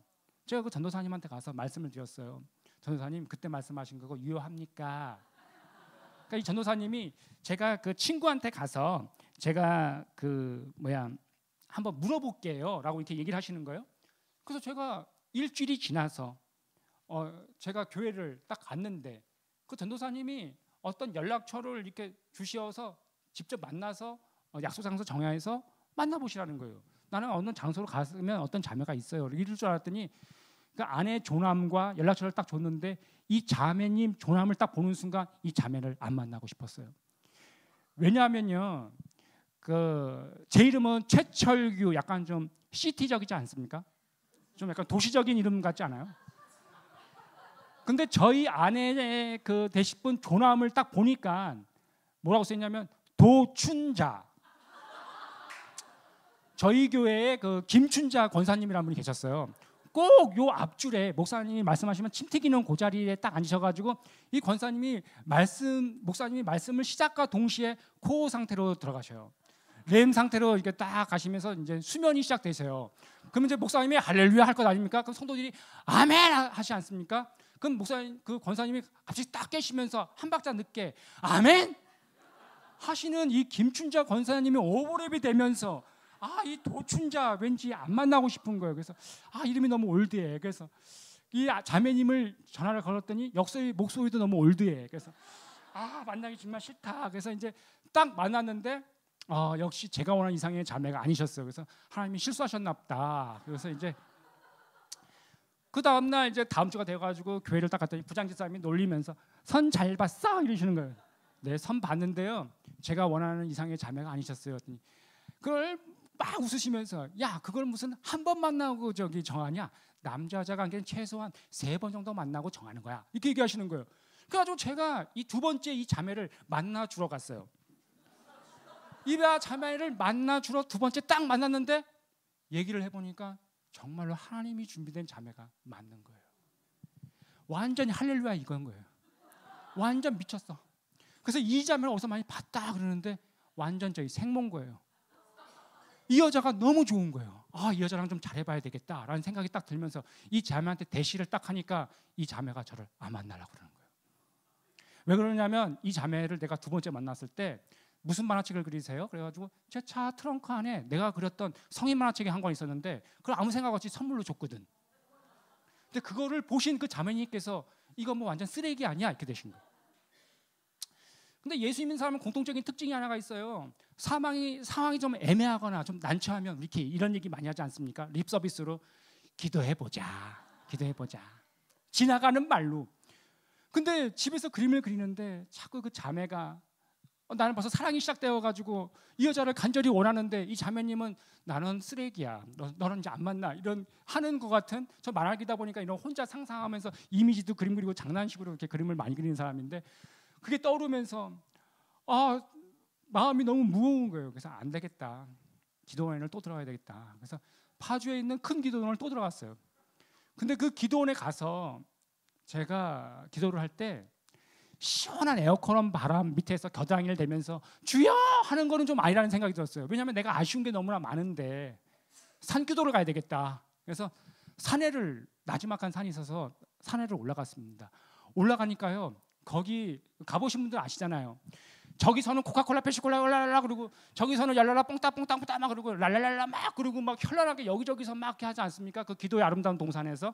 제가 그 전도사님한테 가서 말씀을 드렸어요. 전도사님 그때 말씀하신 그거 유효합니까? 그러니까 이 전도사님이 제가 그 친구한테 가서 제가 한번 물어볼게요라고 이렇게 얘기를 하시는 거예요. 그래서 제가 일주일이 지나서 제가 교회를 딱 갔는데 그 전도사님이 어떤 연락처를 이렇게 주시어서 직접 만나서 약속 장소 정해서 만나보시라는 거예요. 나는 어느 장소로 갔으면 어떤 자매가 있어요. 이럴 줄 알았더니 그 아내 조남과 연락처를 딱 줬는데 이 자매님 조남을 딱 보는 순간 이 자매를 안 만나고 싶었어요. 왜냐하면요, 제 이름은 최철규, 약간 좀 시티적이지 않습니까? 좀 약간 도시적인 이름 같지 않아요? 근데 저희 아내의 그 대식분 조남을 딱 보니까 뭐라고 써있냐면 도춘자. 저희 교회에 그 김춘자 권사님이라는 분이 계셨어요. 꼭 요 앞줄에 목사님이 말씀하시면 침 튀기는 그 자리에 딱 앉으셔가지고 이 권사님이 목사님이 말씀을 시작과 동시에 코어 상태로 들어가셔요. 렘 상태로 이렇게 딱 가시면서 이제 수면이 시작되세요. 그러면 이제 목사님이 할렐루야 할 것 아닙니까? 그럼 성도들이 아멘 하시 않습니까? 그럼 목사님 그 권사님이 갑자기 딱 깨시면서 한 박자 늦게 아멘 하시는 이 김춘자 권사님이 오버랩이 되면서 이 도춘자 왠지 안 만나고 싶은 거예요. 그래서 이름이 너무 올드해. 그래서 이 자매님을 전화를 걸었더니 목소리도 너무 올드해. 그래서 만나기 정말 싫다. 그래서 이제 딱 만났는데 역시 제가 원하는 이상의 자매가 아니셨어요. 그래서 하나님이 실수하셨나 보다. 그래서 이제 그 다음날 이제 다음 주가 돼가지고 교회를 딱 갔더니 부장집사님이 놀리면서 선 잘 봤어 이러시는 거예요. 네, 선 봤는데요. 제가 원하는 이상의 자매가 아니셨어요. 그랬더니 그걸 막 웃으시면서 야 그걸 무슨 한 번 만나고 정하냐? 남자 여자 관계는 최소한 3번 정도 만나고 정하는 거야. 이렇게 얘기하시는 거예요. 그래가지고 제가 이 두 번째 이 자매를 만나 주러 갔어요. 이 자매를 만나 주러 두 번째 딱 만났는데 얘기를 해보니까 정말로 하나님이 준비된 자매가 맞는 거예요. 완전히 할렐루야 이건 거예요. 완전 미쳤어. 그래서 이 자매를 어디서 많이 봤다 그러는데 완전 저희 생모인 거예요. 이 여자가 너무 좋은 거예요. 이 여자랑 좀 잘해봐야 되겠다라는 생각이 딱 들면서 이 자매한테 대시를 딱 하니까 이 자매가 저를 안 만나려고 그러는 거예요. 왜 그러냐면 이 자매를 내가 두 번째 만났을 때 무슨 만화책을 그리세요? 그래가지고 제 차 트렁크 안에 내가 그렸던 성인 만화책이 한 권 있었는데 그걸 아무 생각 없이 선물로 줬거든. 근데 그거를 보신 그 자매님께서 이거 뭐 완전 쓰레기 아니야? 이렇게 되신 거예요. 근데 예수 믿는 사람은 공통적인 특징이 하나가 있어요. 상황이 좀 애매하거나 좀 난처하면 이렇게 이런 얘기 많이 하지 않습니까? 립 서비스로 기도해보자. 지나가는 말로. 근데 집에서 그림을 그리는데 자꾸 그 자매가 나는 벌써 사랑이 시작되어가지고 이 여자를 간절히 원하는데 이 자매님은 나는 쓰레기야. 너는 이제 안 만나. 이런 하는 것 같은 저 말하기다 보니까 이런 혼자 상상하면서 이미지도 그림 그리고 장난식으로 이렇게 그림을 많이 그리는 사람인데 그게 떠오르면서 마음이 너무 무거운 거예요. 그래서 안 되겠다. 기도원을 또 들어가야 되겠다. 그래서 파주에 있는 큰 기도원을 또 들어갔어요. 근데 그 기도원에 가서 제가 기도를 할 때 시원한 에어컨 바람 밑에서 겨드랑이를 대면서 주여 하는 거는 좀 아니라는 생각이 들었어요. 왜냐하면 내가 아쉬운 게 너무나 많은데 산기도를 가야 되겠다. 그래서 산에를 나지막한 산이 있어서 산에를 올라갔습니다. 올라가니까요, 거기 가보신 분들 아시잖아요. 저기서는 코카콜라 페시콜라 랄랄라 그러고 저기서는 얄랄라 뽕따 막 그러고 랄랄랄라 막 그러고 막 현란하게 여기저기서 막 이렇게 하지 않습니까? 그 기도의 아름다운 동산에서.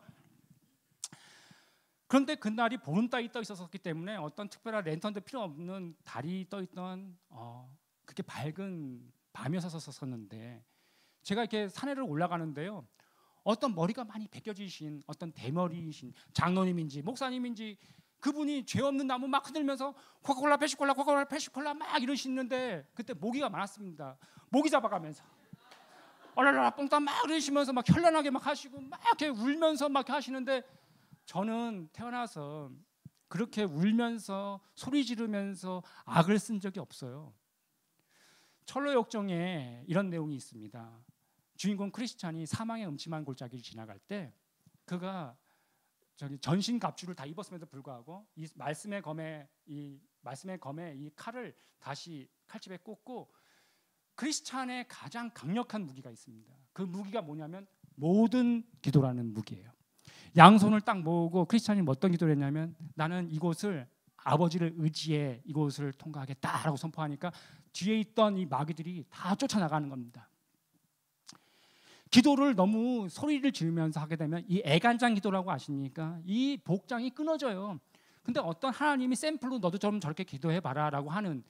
그런데 그날이 보름달이 떠 있었기 때문에 어떤 특별한 랜턴도 필요 없는 달이 떠 있던 그렇게 밝은 밤이었었는데 제가 이렇게 산에를 올라가는데요, 어떤 머리가 많이 벗겨지신 어떤 대머리이신 장로님인지 목사님인지 그분이 죄 없는 나무 막 흔들면서 코카콜라 페시콜라 막 이러시는데 그때 모기가 많았습니다. 모기 잡아가면서 얼랄라 뽕따 막 이러시면서 막 현란하게 막 하시고 막 이렇게 울면서 막 하시는데 저는 태어나서 그렇게 울면서 소리 지르면서 악을 쓴 적이 없어요. 철로 역정에 이런 내용이 있습니다. 주인공 크리스찬이 사망의 음침한 골짜기를 지나갈 때 그가 전신 갑주를 다 입었음에도 불구하고 이 말씀의 검에 이 칼을 다시 칼집에 꽂고 크리스찬의 가장 강력한 무기가 있습니다. 그 무기가 뭐냐면 모든 기도라는 무기예요. 양손을 딱 모으고 크리스찬이 어떤 기도를 했냐면 나는 이곳을 아버지를 의지해 이곳을 통과하겠다라고 선포하니까 뒤에 있던 이 마귀들이 다 쫓아나가는 겁니다. 기도를 너무 소리를 지르면서 하게 되면 이 애간장 기도라고 아십니까? 이 복장이 끊어져요. 근데 어떤 하나님이 샘플로 너도 좀 저렇게 기도해봐라 라고 하는,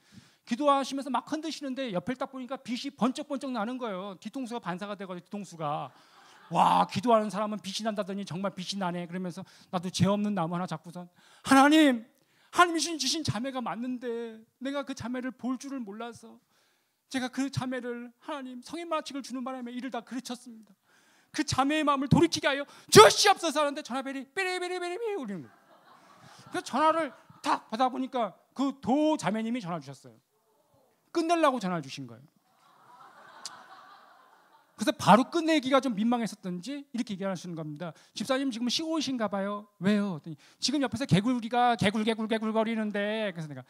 기도하시면서 막 흔드시는데 옆에 딱 보니까 빛이 번쩍번쩍 나는 거예요. 뒤통수가 반사가 돼가지고 뒤통수가 와, 기도하는 사람은 빛이 난다더니 정말 빛이 나네. 그러면서 나도 죄 없는 나무 하나 잡고선 하나님이 주신 자매가 맞는데 내가 그 자매를 볼 줄을 몰라서 제가 그 자매를 하나님 성인만칙을 주는 바람에 이를 다 그르쳤습니다. 그 자매의 마음을 돌이키게 하여 주시옵소서 하는데 전화벨이 삐리삐리삐리삐리 울리는 거예요. 그래서 전화를 탁 받아보니까 그 도 자매님이 전화 주셨어요. 끝내려고 전화를 주신 거예요. 그래서 바로 끝내기가 좀 민망했었던지 이렇게 얘기하시는 겁니다. 집사님 지금 쉬고 오신가 봐요. 왜요? 지금 옆에서 개구리가 개굴개굴개굴거리는데, 그래서 내가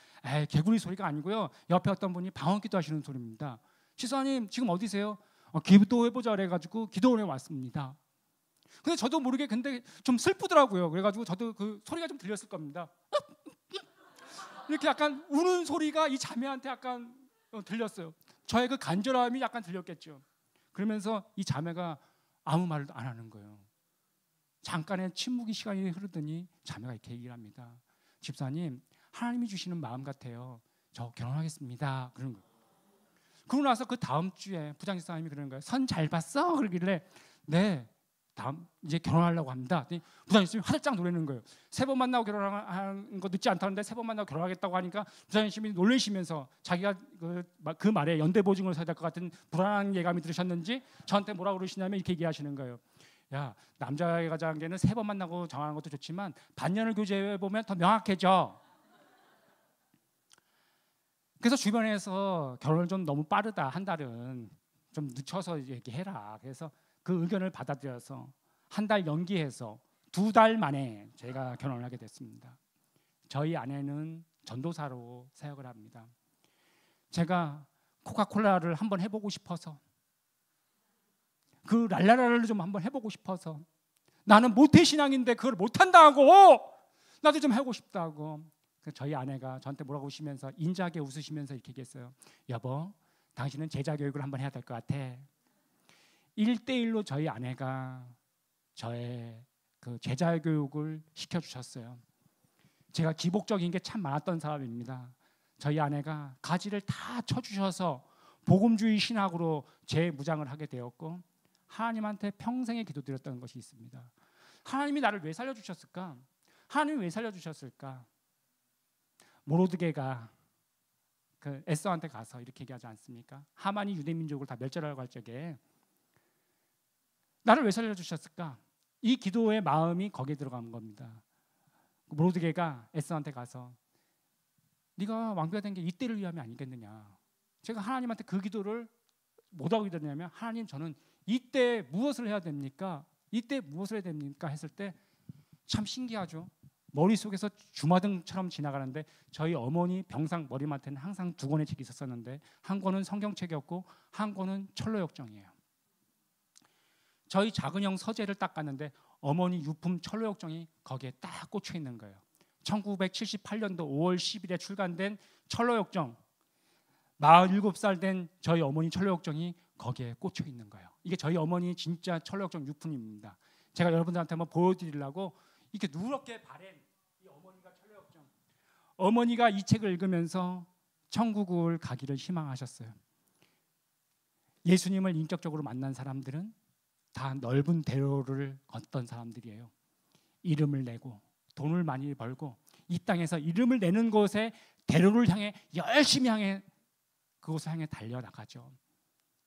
개구리 소리가 아니고요, 옆에 어떤 분이 방언기도 하시는 소리입니다. 집사님 지금 어디세요? 기도해보자 그래가지고 기도원에 왔습니다. 근데 저도 모르게 근데 좀 슬프더라고요. 그래가지고 저도 그 소리가 좀 들렸을 겁니다. 이렇게 약간 우는 소리가 이 자매한테 약간 들렸어요. 저의 그 간절함이 약간 들렸겠죠. 그러면서 이 자매가 아무 말도 안 하는 거예요. 잠깐의 침묵의 시간이 흐르더니 자매가 이렇게 얘기를 합니다. 집사님, 하나님이 주시는 마음 같아요. 저 결혼하겠습니다. 그런 거예요. 그러고 나서 그 다음 주에 부장집사님이 그러는 거예요. 선 잘 봤어? 그러길래 네, 다음 이제 결혼하려고 합니다. 부장님이 화들짝 놀라는 거예요. 3번 만나고 결혼하는 거 늦지 않다는데 3번 만나고 결혼하겠다고 하니까 부장님이 놀라시면서 자기가 그 말에 연대보증을 서야 될 것 같은 불안한 예감이 들으셨는지 저한테 뭐라고 그러시냐면 이렇게 얘기하시는 거예요. 야, 남자의 관계는 3번 만나고 정하는 것도 좋지만 반년을 교제해 보면 더 명확해져. 그래서 주변에서 결혼을 좀 너무 빠르다, 한 달은 좀 늦춰서 얘기해라. 그래서 그 의견을 받아들여서 한 달 연기해서 2달 만에 제가 결혼을 하게 됐습니다. 저희 아내는 전도사로 사역을 합니다. 제가 코카콜라를 한번 해보고 싶어서, 그 랄라라를 좀 한번 해보고 싶어서, 나는 모태신앙인데 그걸 못한다고, 나도 좀 하고 싶다고. 저희 아내가 저한테 뭐라고 하시면서 인자하게 웃으시면서 이렇게 얘기했어요. 여보, 당신은 제자 교육을 한번 해야 될 것 같아. 1대1로 저희 아내가 저의 그 제자 교육을 시켜주셨어요. 제가 기복적인 게 참 많았던 사람입니다. 저희 아내가 가지를 다 쳐주셔서 복음주의 신학으로 재무장을 하게 되었고 하나님한테 평생에 기도드렸던 것이 있습니다. 하나님이 나를 왜 살려주셨을까? 하나님이 왜 살려주셨을까? 모로드게가 그 에스더한테 가서 이렇게 얘기하지 않습니까? 하만이 유대민족을 다 멸절하려고 할 적에 나를 왜 살려주셨을까? 이 기도의 마음이 거기에 들어간 겁니다. 모로드게가 에스더한테 가서 네가 왕비가 된 게 이때를 위함이 아니겠느냐. 제가 하나님한테 그 기도를 뭐라고 기도했냐면, 하나님, 저는 이때 무엇을 해야 됩니까? 이때 무엇을 해야 됩니까? 했을 때 참 신기하죠. 머릿속에서 주마등처럼 지나가는데, 저희 어머니 병상 머리맡에는 항상 두 권의 책이 있었었는데, 한 권은 성경책이었고 한 권은 철로역정이에요. 저희 작은 형 서재를 딱 갔는데 어머니 유품 철로역정이 거기에 딱 꽂혀 있는 거예요. 1978년도 5월 10일에 출간된 철로역정, 47살 된 저희 어머니 철로역정이 거기에 꽂혀 있는 거예요. 이게 저희 어머니 진짜 철로역정 유품입니다. 제가 여러분들한테 한번 보여드리려고 이렇게 누렇게 바랜 이 어머니가 철로역정. 어머니가 이 책을 읽으면서 천국을 가기를 희망하셨어요. 예수님을 인격적으로 만난 사람들은 다 넓은 대로를 걷던 사람들이에요. 이름을 내고 돈을 많이 벌고 이 땅에서 이름을 내는 곳에 대로를 향해 열심히 향해 그곳을 향해 달려나가죠.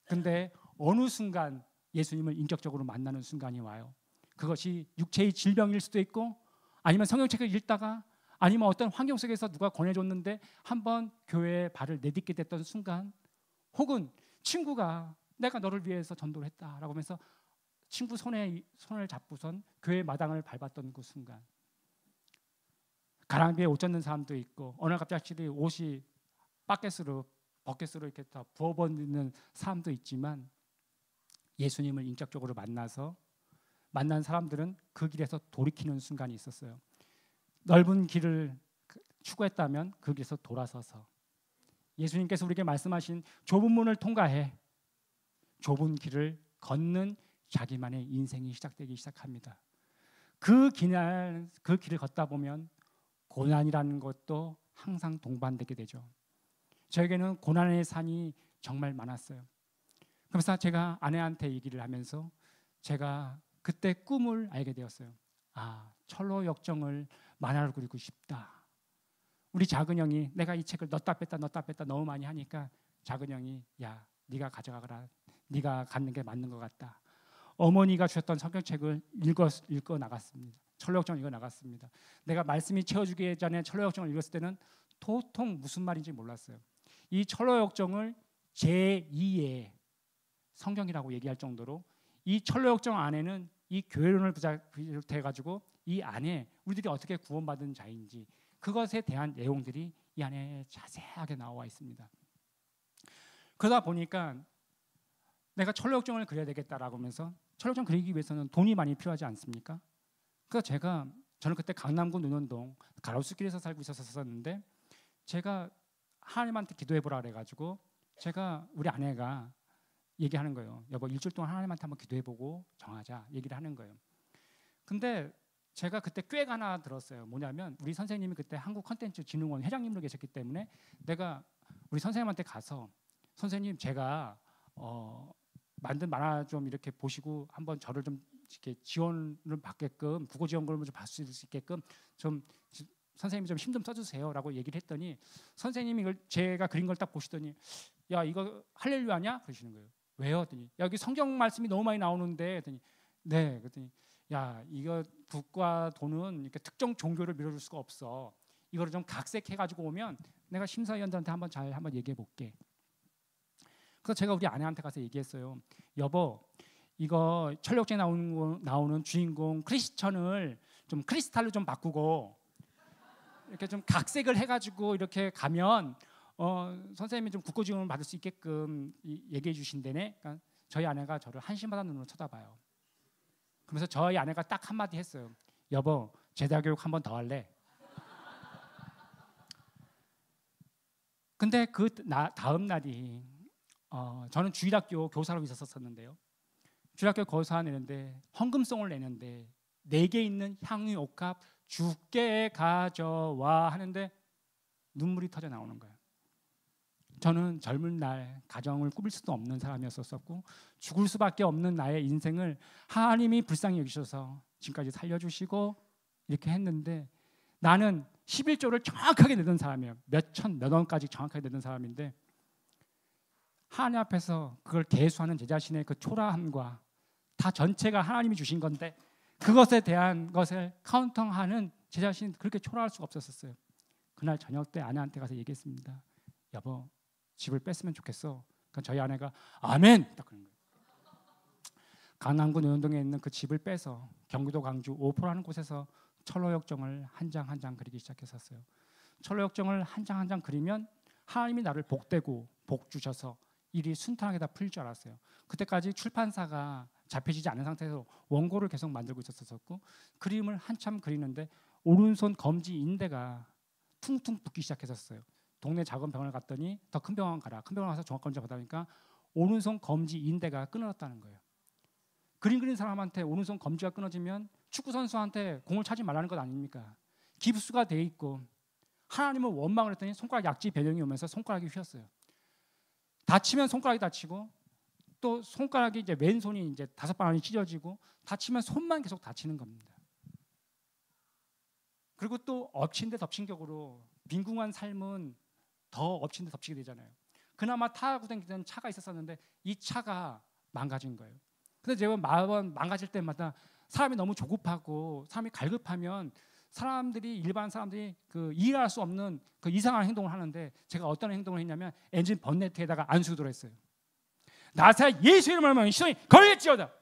근데 어느 순간 예수님을 인격적으로 만나는 순간이 와요. 그것이 육체의 질병일 수도 있고, 아니면 성경책을 읽다가, 아니면 어떤 환경 속에서 누가 권해줬는데 한번 교회에 발을 내딛게 됐던 순간, 혹은 친구가 내가 너를 위해서 전도를 했다라고 하면서 친구 손을 잡고선 교회 마당을 밟았던 그 순간, 가랑비에 옷 젖는 사람도 있고, 어느 날 갑자기 옷이 버켓으로 이렇게 다 부어버리는 사람도 있지만, 예수님을 인격적으로 만난 사람들은 그 길에서 돌이키는 순간이 있었어요. 넓은 길을 추구했다면 그 길에서 돌아서서 예수님께서 우리에게 말씀하신 좁은 문을 통과해 좁은 길을 걷는 자기만의 인생이 시작되기 시작합니다. 그 길을 걷다 보면 고난이라는 것도 항상 동반되게 되죠. 저에게는 고난의 산이 정말 많았어요. 그래서 제가 아내한테 얘기를 하면서 제가 그때 꿈을 알게 되었어요. 철로 역정을 만화로 그리고 싶다. 우리 작은 형이, 내가 이 책을 넣었다 뺐다 너무 많이 하니까 작은 형이, 야, 네가 가져가거라. 네가 갖는 게 맞는 것 같다. 어머니가 주셨던 성경책을 읽어 나갔습니다. 철로 역정을 읽어 나갔습니다. 내가 말씀이 채워주기 전에 철로 역정을 읽었을 때는 도통 무슨 말인지 몰랐어요. 이 철로 역정을 제2의 성경이라고 얘기할 정도로, 이 철로 역정 안에는 이 교회론을 비롯해 가지고 이 안에 우리들이 어떻게 구원받은 자인지 그것에 대한 내용들이 이 안에 자세하게 나와 있습니다. 그러다 보니까 내가 철로 역정을 그려야 되겠다라고 하면서, 철로 역정 그리기 위해서는 돈이 많이 필요하지 않습니까? 그래서 저는 그때 강남구 논현동 가로수길에서 살고 있었는데, 제가 하나님한테 기도해보라 그래가지고 우리 아내가 얘기하는 거예요. 여보, 일주일 동안 하나님한테 한번 기도해보고 정하자 얘기를 하는 거예요. 근데 제가 그때 꾀가 하나 들었어요. 뭐냐면, 우리 선생님이 그때 한국컨텐츠진흥원 회장님으로 계셨기 때문에 내가 우리 선생님한테 가서, 선생님, 제가 만든 만화 좀 이렇게 보시고 한번 저를 좀 이렇게 지원을 받게끔, 국어 지원금을 좀 받을 수 있게끔 좀 선생님이 좀 힘 좀 써주세요라고 얘기를 했더니, 선생님이 이걸 제가 그린 걸 딱 보시더니, 야, 이거 할렐루야냐? 그러시는 거예요. 왜요? 그랬더니, 야, 여기 성경 말씀이 너무 많이 나오는데. 그랬더니, 네. 그랬더니, 야, 이거 국가 돈은 이렇게 특정 종교를 밀어줄 수가 없어. 이거를 좀 각색해가지고 오면 내가 심사위원들한테 한번 얘기해 볼게. 그래서 제가 우리 아내한테 가서 얘기했어요. 여보, 이거 철력제에 나오는 주인공 크리스천을 좀 크리스탈로 좀 바꾸고 이렇게 좀 각색을 해가지고 이렇게 가면 선생님이 좀 국고 지원을 받을 수 있게끔 얘기해 주신다네. 그러니까 저희 아내가 저를 한심하다는 눈으로 쳐다봐요. 그러면서 저희 아내가 딱 한마디 했어요. 여보, 제자 교육 한 번 더 할래? 근데 그 다음 날이 저는 주일학교 교사로 있었었는데요. 주일학교 교사 내는데 헌금송을 내는데 4개 있는 향유 옥합 주께 가져와 하는데 눈물이 터져 나오는 거예요. 저는 젊은 날 가정을 꾸릴 수도 없는 사람이었었고, 죽을 수밖에 없는 나의 인생을 하나님이 불쌍히 여기셔서 지금까지 살려주시고 이렇게 했는데, 나는 11조를 정확하게 내던 사람이에요. 몇 원까지 정확하게 내던 사람인데, 하나님 앞에서 그걸 계수하는 제 자신의 그 초라함과, 다 전체가 하나님이 주신 건데 그것에 대한 것을 카운팅하는 제 자신이 그렇게 초라할 수가 없었어요. 그날 저녁 때 아내한테 가서 얘기했습니다. 여보, 집을 뺐으면 좋겠어. 그러니까 저희 아내가 아멘! 딱 그런 거예요. 강남구 노현동에 있는 그 집을 빼서 경기도 광주 오포라는 곳에서 철로역정을 한 장 한 장 그리기 시작했었어요. 철로역정을 한 장 한 장 그리면 하나님이 나를 복되고 복 주셔서 일이 순탄하게 다 풀릴 줄 알았어요. 그때까지 출판사가 잡혀지지 않은 상태에서 원고를 계속 만들고 있었었고, 그림을 한참 그리는데 오른손 검지 인대가 퉁퉁 붓기 시작했었어요. 동네 작은 병원을 갔더니 더 큰 병원 가라. 큰 병원 가서 종합검진 받아보니까 오른손 검지 인대가 끊어졌다는 거예요. 그림 그린 사람한테 오른손 검지가 끊어지면 축구 선수한테 공을 차지 말라는 것 아닙니까? 깁스가 돼 있고 하나님을 원망을 했더니 손가락 약지 배경이 오면서 손가락이 휘었어요. 다치면 손가락이 다치고 또 손가락이 이제 왼손이 이제 5번 찢어지고 다치면 손만 계속 다치는 겁니다. 그리고 또 엎친 데 덮친 격으로 빈궁한 삶은 더 엎친 데 덮치게 되잖아요. 그나마 타고 다니던 차가 있었는데 이 차가 망가진 거예요. 근데 제가 매번 망가질 때마다 사람이 너무 조급하고 사람이 갈급하면 사람들이 일반 사람들이 그 이해할 수 없는 그 이상한 행동을 하는데, 제가 어떤 행동을 했냐면 엔진 번네트에다가 안수도를 했어요. 나사 예수 이름을 하면 시동이 걸릴지어다.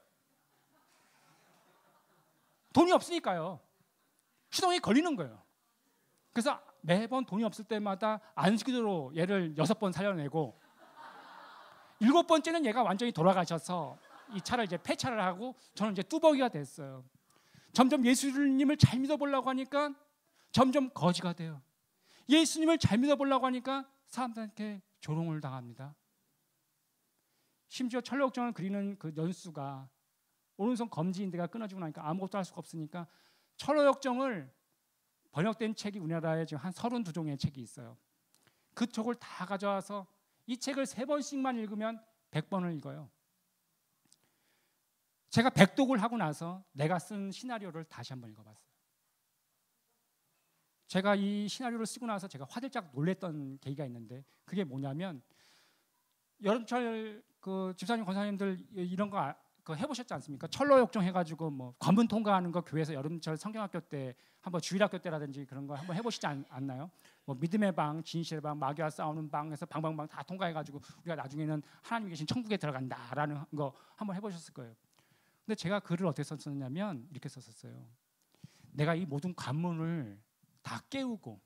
돈이 없으니까요. 시동이 걸리는 거예요. 그래서 매번 돈이 없을 때마다 안수기도로 얘를 6번 살려내고 7번째는 얘가 완전히 돌아가셔서 이 차를 이제 폐차를 하고 저는 이제 뚜벅이가 됐어요. 점점 예수님을 잘 믿어보려고 하니까 점점 거지가 돼요. 예수님을 잘 믿어보려고 하니까 사람들한테 조롱을 당합니다. 심지어 철로역정을 그리는 그 연수가 오른손 검지인대가 끊어지고 나니까 아무것도 할 수가 없으니까 철로역정을 번역된 책이 우리나라에 지금 한 32종의 책이 있어요. 그 책을 다 가져와서 이 책을 3번씩만 읽으면 100번을 읽어요. 제가 백독을 하고 나서 내가 쓴 시나리오를 다시 한번 읽어봤어요. 제가 이 시나리오를 쓰고 나서 제가 화들짝 놀랬던 계기가 있는데, 그게 뭐냐면 여름철 그 집사님 권사님들 이런 거 해보셨지 않습니까? 철로역정 해가지고 뭐 관문 통과하는 거 교회에서 여름철 성경학교 때 한번 주일학교 때라든지 그런 거 한번 해보시지 않나요? 뭐 믿음의 방, 진실의 방, 마귀와 싸우는 방에서 방방방 다 통과해가지고 우리가 나중에는 하나님이 계신 천국에 들어간다라는 거 한번 해보셨을 거예요. 근데 제가 글을 어떻게 썼었냐면 이렇게 썼었어요. 내가 이 모든 관문을 다 깨우고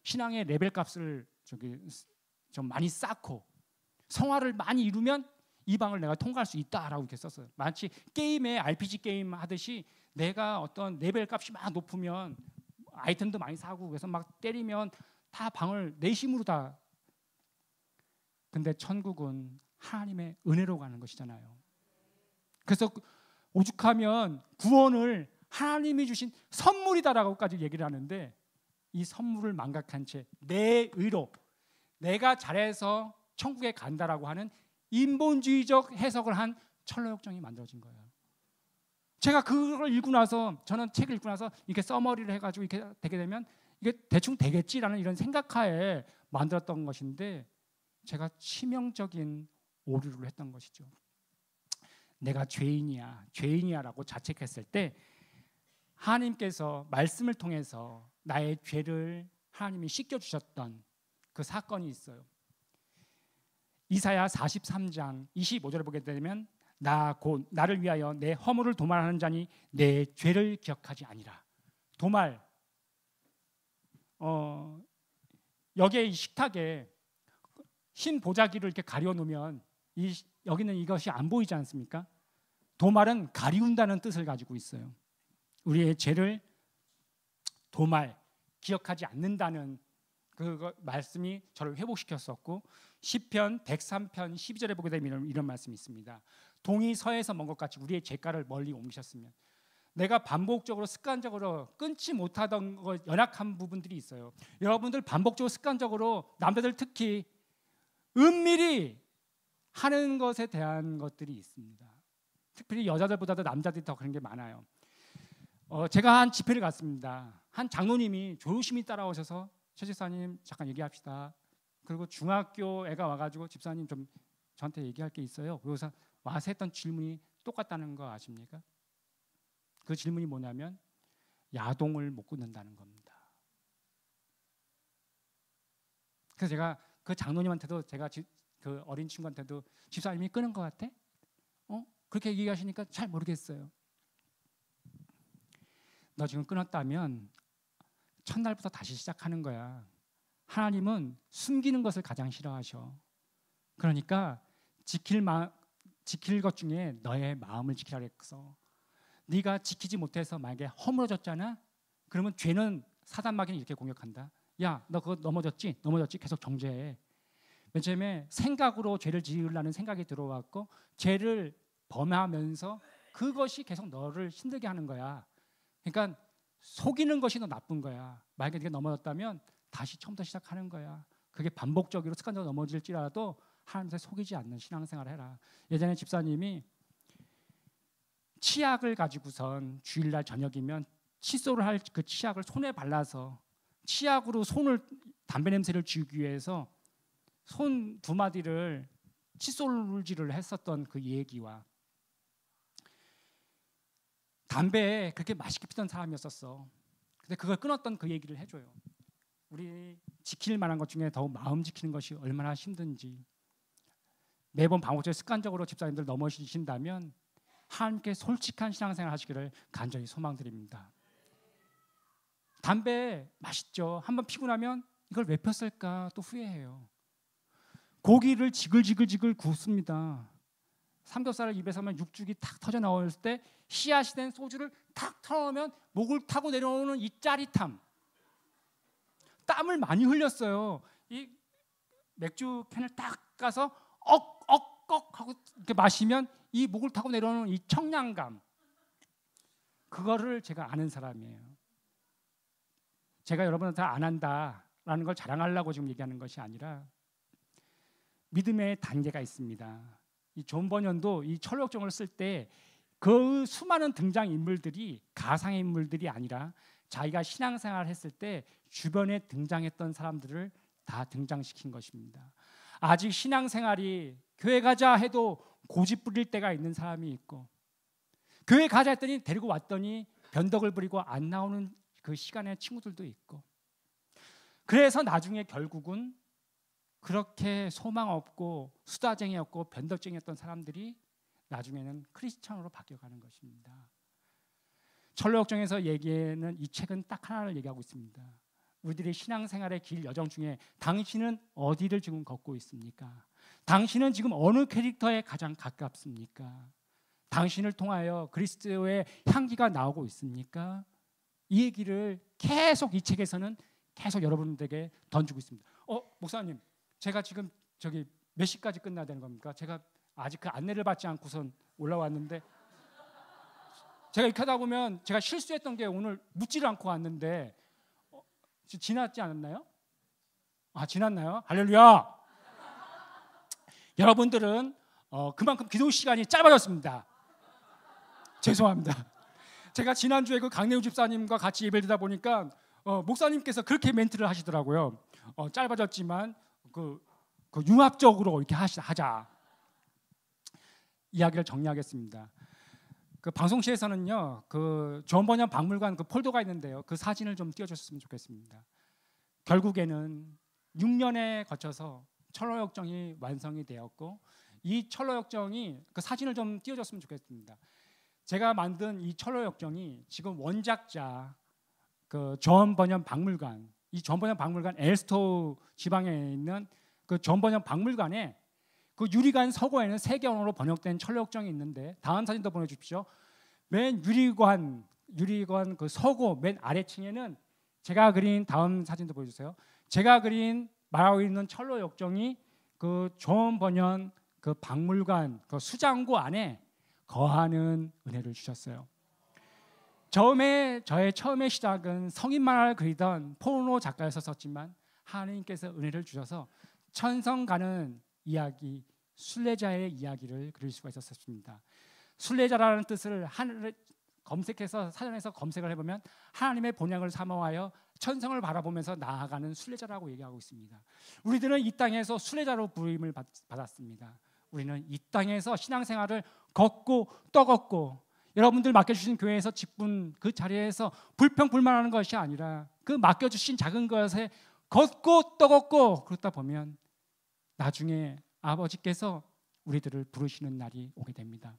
신앙의 레벨 값을 좀 많이 쌓고 성화를 많이 이루면 이 방을 내가 통과할 수 있다라고 이렇게 썼어요. 마치 게임에 RPG 게임 하듯이 내가 어떤 레벨 값이 막 높으면 아이템도 많이 사고 그래서 막 때리면 다 방을 내심으로 다. 근데 천국은 하나님의 은혜로 가는 것이잖아요. 그래서 오죽하면 구원을 하나님이 주신 선물이다라고까지 얘기를 하는데, 이 선물을 망각한 채 내 의로 내가 잘해서 천국에 간다라고 하는 인본주의적 해석을 한 철로역정이 만들어진 거예요. 제가 그걸 읽고 나서, 저는 책을 읽고 나서 이렇게 써머리를 해가지고 이렇게 되게 되면 이게 대충 되겠지라는 이런 생각하에 만들었던 것인데, 제가 치명적인 오류를 했던 것이죠. 내가 죄인이야라고 자책했을 때 하나님께서 말씀을 통해서 나의 죄를 하나님이 씻겨주셨던 그 사건이 있어요. 이사야 43장 25절을 보게 되면 나 곧 나를 위하여 내 허물을 도말하는 자니 내 죄를 기억하지 아니라. 도말, 여기에 이 식탁에 흰 보자기를 이렇게 가려놓으면 여기는 이것이 안 보이지 않습니까? 도말은 가리운다는 뜻을 가지고 있어요. 우리의 죄를 도말, 기억하지 않는다는 그 말씀이 저를 회복시켰었고, 시편 103편 12절에 보게 되면 이런 말씀이 있습니다. 동이 서에서 먼 것 같이 우리의 죄가를 멀리 옮기셨으면. 내가 반복적으로 습관적으로 끊지 못하던 연약한 부분들이 있어요. 여러분들 반복적으로 습관적으로 남자들 특히 은밀히 하는 것에 대한 것들이 있습니다. 특별히 여자들보다도 남자들이 더 그런 게 많아요. 제가 한 집회를 갔습니다. 한 장로님이 조심히 따라오셔서 최 집사님 잠깐 얘기합시다. 그리고 중학교 애가 와가지고 집사님 좀 저한테 얘기할 게 있어요. 그래서 와서 했던 질문이 똑같다는 거 아십니까? 그 질문이 뭐냐면 야동을 못 끊는다는 겁니다. 그래서 제가 그 장로님한테도 제가 그 어린 친구한테도 집사님이 끊은 것 같아? 그렇게 얘기하시니까 잘 모르겠어요. 너 지금 끊었다면 첫날부터 다시 시작하는 거야. 하나님은 숨기는 것을 가장 싫어하셔. 그러니까 지킬 것 중에 너의 마음을 지키라 그랬어. 네가 지키지 못해서 만약에 허물어졌잖아. 그러면 죄는 사단 마귀는 이렇게 공격한다. 야, 너 그거 넘어졌지? 계속 정죄해. 맨 처음에 생각으로 죄를 지으려는 생각이 들어왔고 죄를 범하면서 그것이 계속 너를 힘들게 하는 거야. 그러니까 속이는 것이 더 나쁜 거야. 만약에 네가 넘어졌다면 다시 처음부터 시작하는 거야. 그게 반복적으로 습관적으로 넘어질지라도 하나님께 속이지 않는 신앙생활을 해라. 예전에 집사님이 치약을 가지고선 주일날 저녁이면 칫솔을 할 그 치약을 손에 발라서 치약으로 담배 냄새를 지우기 위해서 손 두 마디를 칫솔질을 했었던 그 얘기와 담배에 그렇게 맛있게 피던 사람이었었어. 근데 그걸 끊었던 그 얘기를 해줘요. 우리 지킬 만한 것 중에 더욱 마음 지키는 것이 얼마나 힘든지. 매번 반복적으로 습관적으로 집사님들 넘어지신다면 하나님께 솔직한 신앙생활 하시기를 간절히 소망드립니다. 담배 맛있죠. 한번 피고 나면 이걸 왜 폈을까 또 후회해요. 고기를 지글지글 굽습니다. 삼겹살을 입에 서면 육죽이 탁 터져 나올 때 씨앗이 된 소주를 탁 털어놓으면 목을 타고 내려오는 이 짜릿함. 땀을 많이 흘렸어요. 이 맥주 캔을 딱 까서 억억 하고 이렇게 마시면 이 목을 타고 내려오는 이 청량감. 그거를 제가 아는 사람이에요. 제가 여러분한테 안 한다라는 걸 자랑하려고 지금 얘기하는 것이 아니라 믿음의 단계가 있습니다. 이 존 버년도 이 철로역정을 쓸 때 그 수많은 등장 인물들이 가상의 인물들이 아니라 자기가 신앙생활을 했을 때 주변에 등장했던 사람들을 다 등장시킨 것입니다. 아직 신앙생활이 교회 가자 해도 고집 부릴 때가 있는 사람이 있고 교회 가자 했더니 데리고 왔더니 변덕을 부리고 안 나오는 그 시간에 친구들도 있고 그래서 나중에 결국은 그렇게 소망 없고 수다쟁이였고 변덕쟁이였던 사람들이 나중에는 크리스천으로 바뀌어가는 것입니다. 철로역정에서 얘기하는 이 책은 딱 하나를 얘기하고 있습니다. 우리들의 신앙생활의 길 여정 중에 당신은 어디를 지금 걷고 있습니까? 당신은 지금 어느 캐릭터에 가장 가깝습니까? 당신을 통하여 그리스도의 향기가 나오고 있습니까? 이 얘기를 계속 이 책에서는 계속 여러분들에게 던지고 있습니다. 목사님, 제가 지금 저기 몇 시까지 끝나야 되는 겁니까? 제가 아직 그 안내를 받지 않고선 올라왔는데 제가 이렇게 하다 보면 제가 실수했던 게 오늘 묻지를 않고 왔는데 지났지 않았나요? 지났나요? 할렐루야! 여러분들은 그만큼 기도 시간이 짧아졌습니다. 죄송합니다. 제가 지난주에 그 강내우 집사님과 같이 예배를 드다 보니까 목사님께서 그렇게 멘트를 하시더라고요. 짧아졌지만 그 융합적으로 이렇게 하자. 이야기를 정리하겠습니다. 그 방송시에서는요, 그 존 버년 박물관 그 폴더가 있는데요, 그 사진을 좀 띄워줬으면 좋겠습니다. 결국에는 6년에 거쳐서 철로역정이 완성이 되었고 이 철로역정이 그 사진을 좀 띄워줬으면 좋겠습니다. 제가 만든 이 철로역정이 지금 원작자 그 존 버년 박물관, 이 존 버년 박물관 엘스토우 지방에 있는 그 존 버년 박물관에 그 유리관 서고에는 3개 언어로 번역된 철로역정이 있는데 다음 사진 더 보내주십시오. 맨 유리관 그 서고 맨 아래층에는 제가 그린 다음 사진도 보여주세요. 제가 그린 말하고 있는 철로역정이 그 존 버년 그 박물관 그 수장고 안에 거하는 은혜를 주셨어요. 저의 처음의 시작은 성인 만화를 그리던 포르노 작가였었지만 하나님께서 은혜를 주셔서 천성 가는 이야기, 순례자의 이야기를 그릴 수가 있었습니다. 순례자라는 뜻을 하늘에 검색해서 사전에서 검색을 해보면 하나님의 본향을 사모하여 천성을 바라보면서 나아가는 순례자라고 얘기하고 있습니다. 우리들은 이 땅에서 순례자로 부름을 받았습니다. 우리는 이 땅에서 신앙생활을 걷고 떠걷고 여러분들 맡겨주신 교회에서 직분 그 자리에서 불평불만하는 것이 아니라 그 맡겨주신 작은 것에 걷고 또 걷고 그러다 보면 나중에 아버지께서 우리들을 부르시는 날이 오게 됩니다.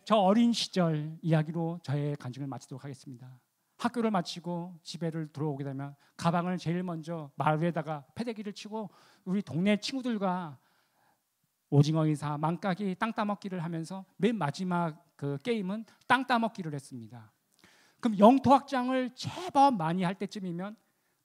저 어린 시절 이야기로 저의 간증을 마치도록 하겠습니다. 학교를 마치고 집에를 들어오게 되면 가방을 제일 먼저 말 위에다가 패대기를 치고 우리 동네 친구들과 오징어 인사, 망까기, 땅 따먹기를 하면서 맨 마지막 그 게임은 땅 따먹기를 했습니다. 그럼 영토확장을 제법 많이 할 때쯤이면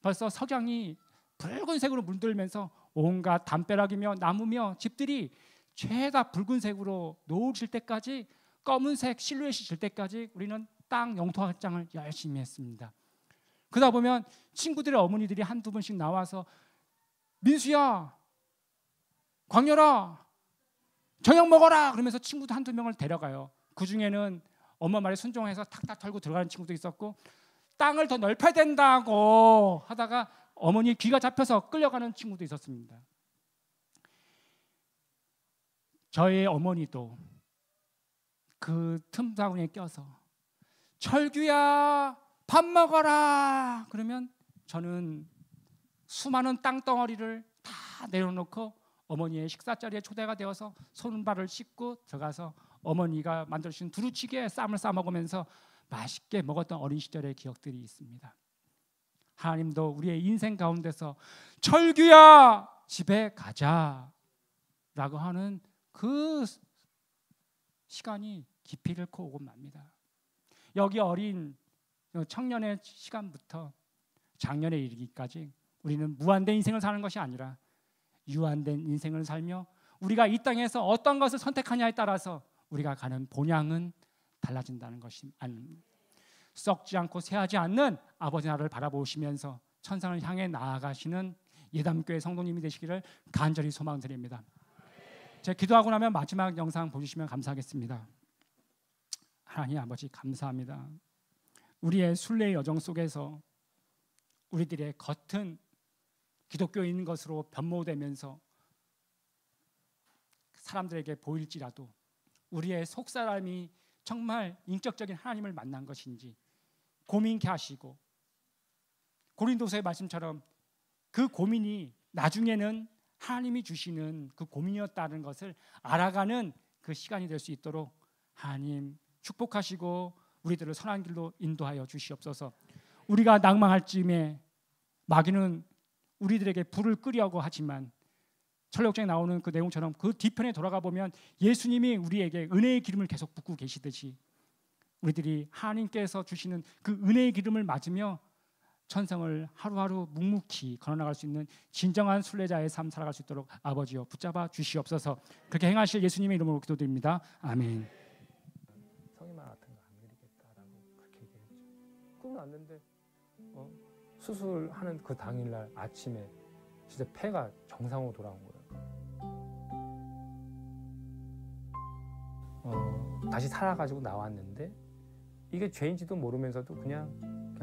벌써 석양이 붉은색으로 물들면서 온갖 담벼락이며 나무며 집들이 죄다 붉은색으로 노을질 때까지, 검은색 실루엣이 질 때까지 우리는 땅 영토 확장을 열심히 했습니다. 그러다 보면 친구들의 어머니들이 한두 번씩 나와서 민수야, 광열아, 저녁 먹어라 그러면서 친구도 한두 명을 데려가요. 그 중에는 엄마 말에 순종해서 탁탁 털고 들어가는 친구도 있었고, 땅을 더 넓혀야 된다고 하다가 어머니 귀가 잡혀서 끌려가는 친구도 있었습니다. 저의 어머니도 그 틈사운에 껴서 철규야 밥 먹어라 그러면 저는 수많은 땅덩어리를 다 내려놓고 어머니의 식사자리에 초대가 되어서 손발을 씻고 들어가서 어머니가 만들어주신 두루치기에 쌈을 싸먹으면서 맛있게 먹었던 어린 시절의 기억들이 있습니다. 하나님도 우리의 인생 가운데서 철규야 집에 가자 라고 하는 그 시간이 깊이를 잃고 오곤 맙니다. 여기 어린 청년의 시간부터 장년에 이르기까지 우리는 무한된 인생을 사는 것이 아니라 유한된 인생을 살며 우리가 이 땅에서 어떤 것을 선택하냐에 따라서 우리가 가는 본향은 달라진다는 것이 아닙니다. 썩지 않고 쇠하지 않는 아버지 나라를 바라보시면서 천상을 향해 나아가시는 예담교회 성도님이 되시기를 간절히 소망드립니다. 제가 기도하고 나면 마지막 영상 보여주시면 감사하겠습니다. 하나님 아버지 감사합니다. 우리의 순례의 여정 속에서 우리들의 겉은 기독교인 것으로 변모되면서 사람들에게 보일지라도 우리의 속사람이 정말 인격적인 하나님을 만난 것인지 고민케 하시고, 고린도서의 말씀처럼 그 고민이 나중에는 하나님이 주시는 그 고민이었다는 것을 알아가는 그 시간이 될 수 있도록 하나님 축복하시고 우리들을 선한 길로 인도하여 주시옵소서. 우리가 낭망할 즈음에 마귀는 우리들에게 불을 끄려고 하지만 철록장에 나오는 그 내용처럼 그 뒤편에 돌아가 보면 예수님이 우리에게 은혜의 기름을 계속 붓고 계시듯이 우리들이 하나님께서 주시는 그 은혜의 기름을 맞으며 천성을 하루하루 묵묵히 걸어나갈 수 있는 진정한 순례자의 삶 살아갈 수 있도록 아버지여 붙잡아 주시옵소서. 그렇게 행하실 예수님의 이름으로 기도드립니다. 아멘. 성인만 같은 거 안 그리겠다라고 그렇게 얘기했죠. 꿈을 왔는데 수술하는 그 당일날 아침에 진짜 폐가 정상으로 돌아온 거예요. 다시 살아가지고 나왔는데 이게 죄인지도 모르면서도 그냥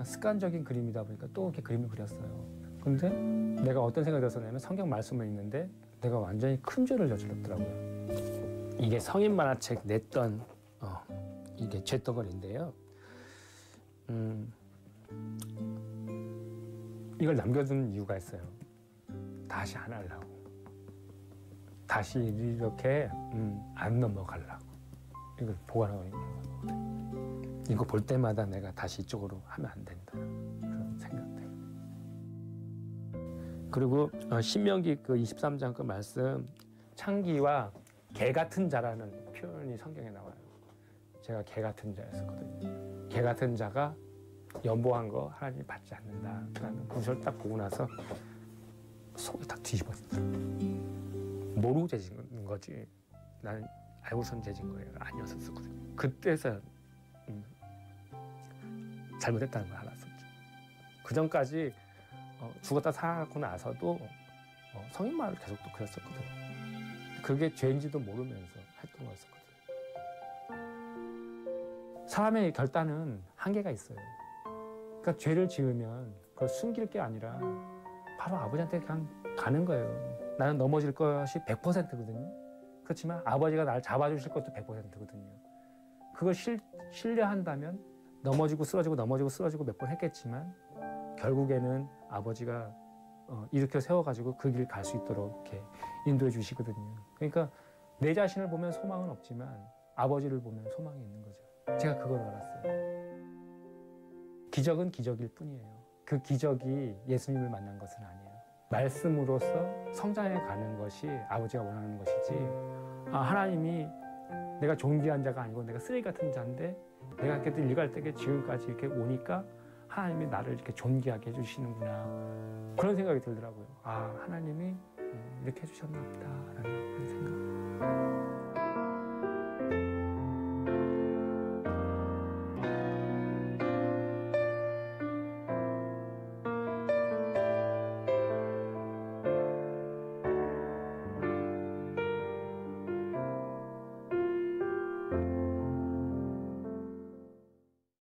습관적인 그림이다 보니까 또 이렇게 그림을 그렸어요. 근데 내가 어떤 생각이 들었었냐면 성경 말씀을 읽는데 내가 완전히 큰 죄를 저질렀더라고요. 이게 성인 만화책 냈던 이게 죄덩어리인데요. 이걸 남겨둔 이유가 있어요. 다시 안 하려고. 다시 이렇게 안 넘어가려고. 이걸 보관하고 있는 거예요. 이거 볼 때마다 내가 다시 이쪽으로 하면 안 된다. 그런 생각들. 그리고 신명기 그 23장 그 말씀, 창기와 개 같은 자라는 표현이 성경에 나와요. 제가 개 같은 자였었거든요. 개 같은 자가 연보한 거 하나님이 받지 않는다라는 구절을 딱 보고 나서 속이 딱 뒤집어졌어요. 모르고 재진 거지. 나는 알고선 재진 거예요. 아니었었거든요. 그때서 잘못했다는 걸 알았었죠. 그 전까지 죽었다 살아나고 나서도 성인 말을 계속 또 그렸었거든요. 그게 죄인지도 모르면서 했던 거였었거든요. 사람의 결단은 한계가 있어요. 그러니까 죄를 지으면 그걸 숨길 게 아니라 바로 아버지한테 그냥 가는 거예요. 나는 넘어질 것이 100%거든요. 그렇지만 아버지가 나를 잡아주실 것도 100%거든요. 그걸 신뢰한다면 넘어지고 쓰러지고 몇 번 했겠지만 결국에는 아버지가 일으켜 세워가지고 그 길 갈 수 있도록 이렇게 인도해 주시거든요. 그러니까 내 자신을 보면 소망은 없지만 아버지를 보면 소망이 있는 거죠. 제가 그걸 알았어요. 기적은 기적일 뿐이에요. 그 기적이 예수님을 만난 것은 아니에요. 말씀으로써 성장해 가는 것이 아버지가 원하는 것이지, 하나님이 내가 존귀한 자가 아니고 내가 쓰레기 같은 자인데 내가 이렇게 일갈 때에 지금까지 이렇게 오니까 하나님이 나를 이렇게 존귀하게 해주시는구나, 그런 생각이 들더라고요. 하나님이 이렇게 해주셨나 보다 라는 생각.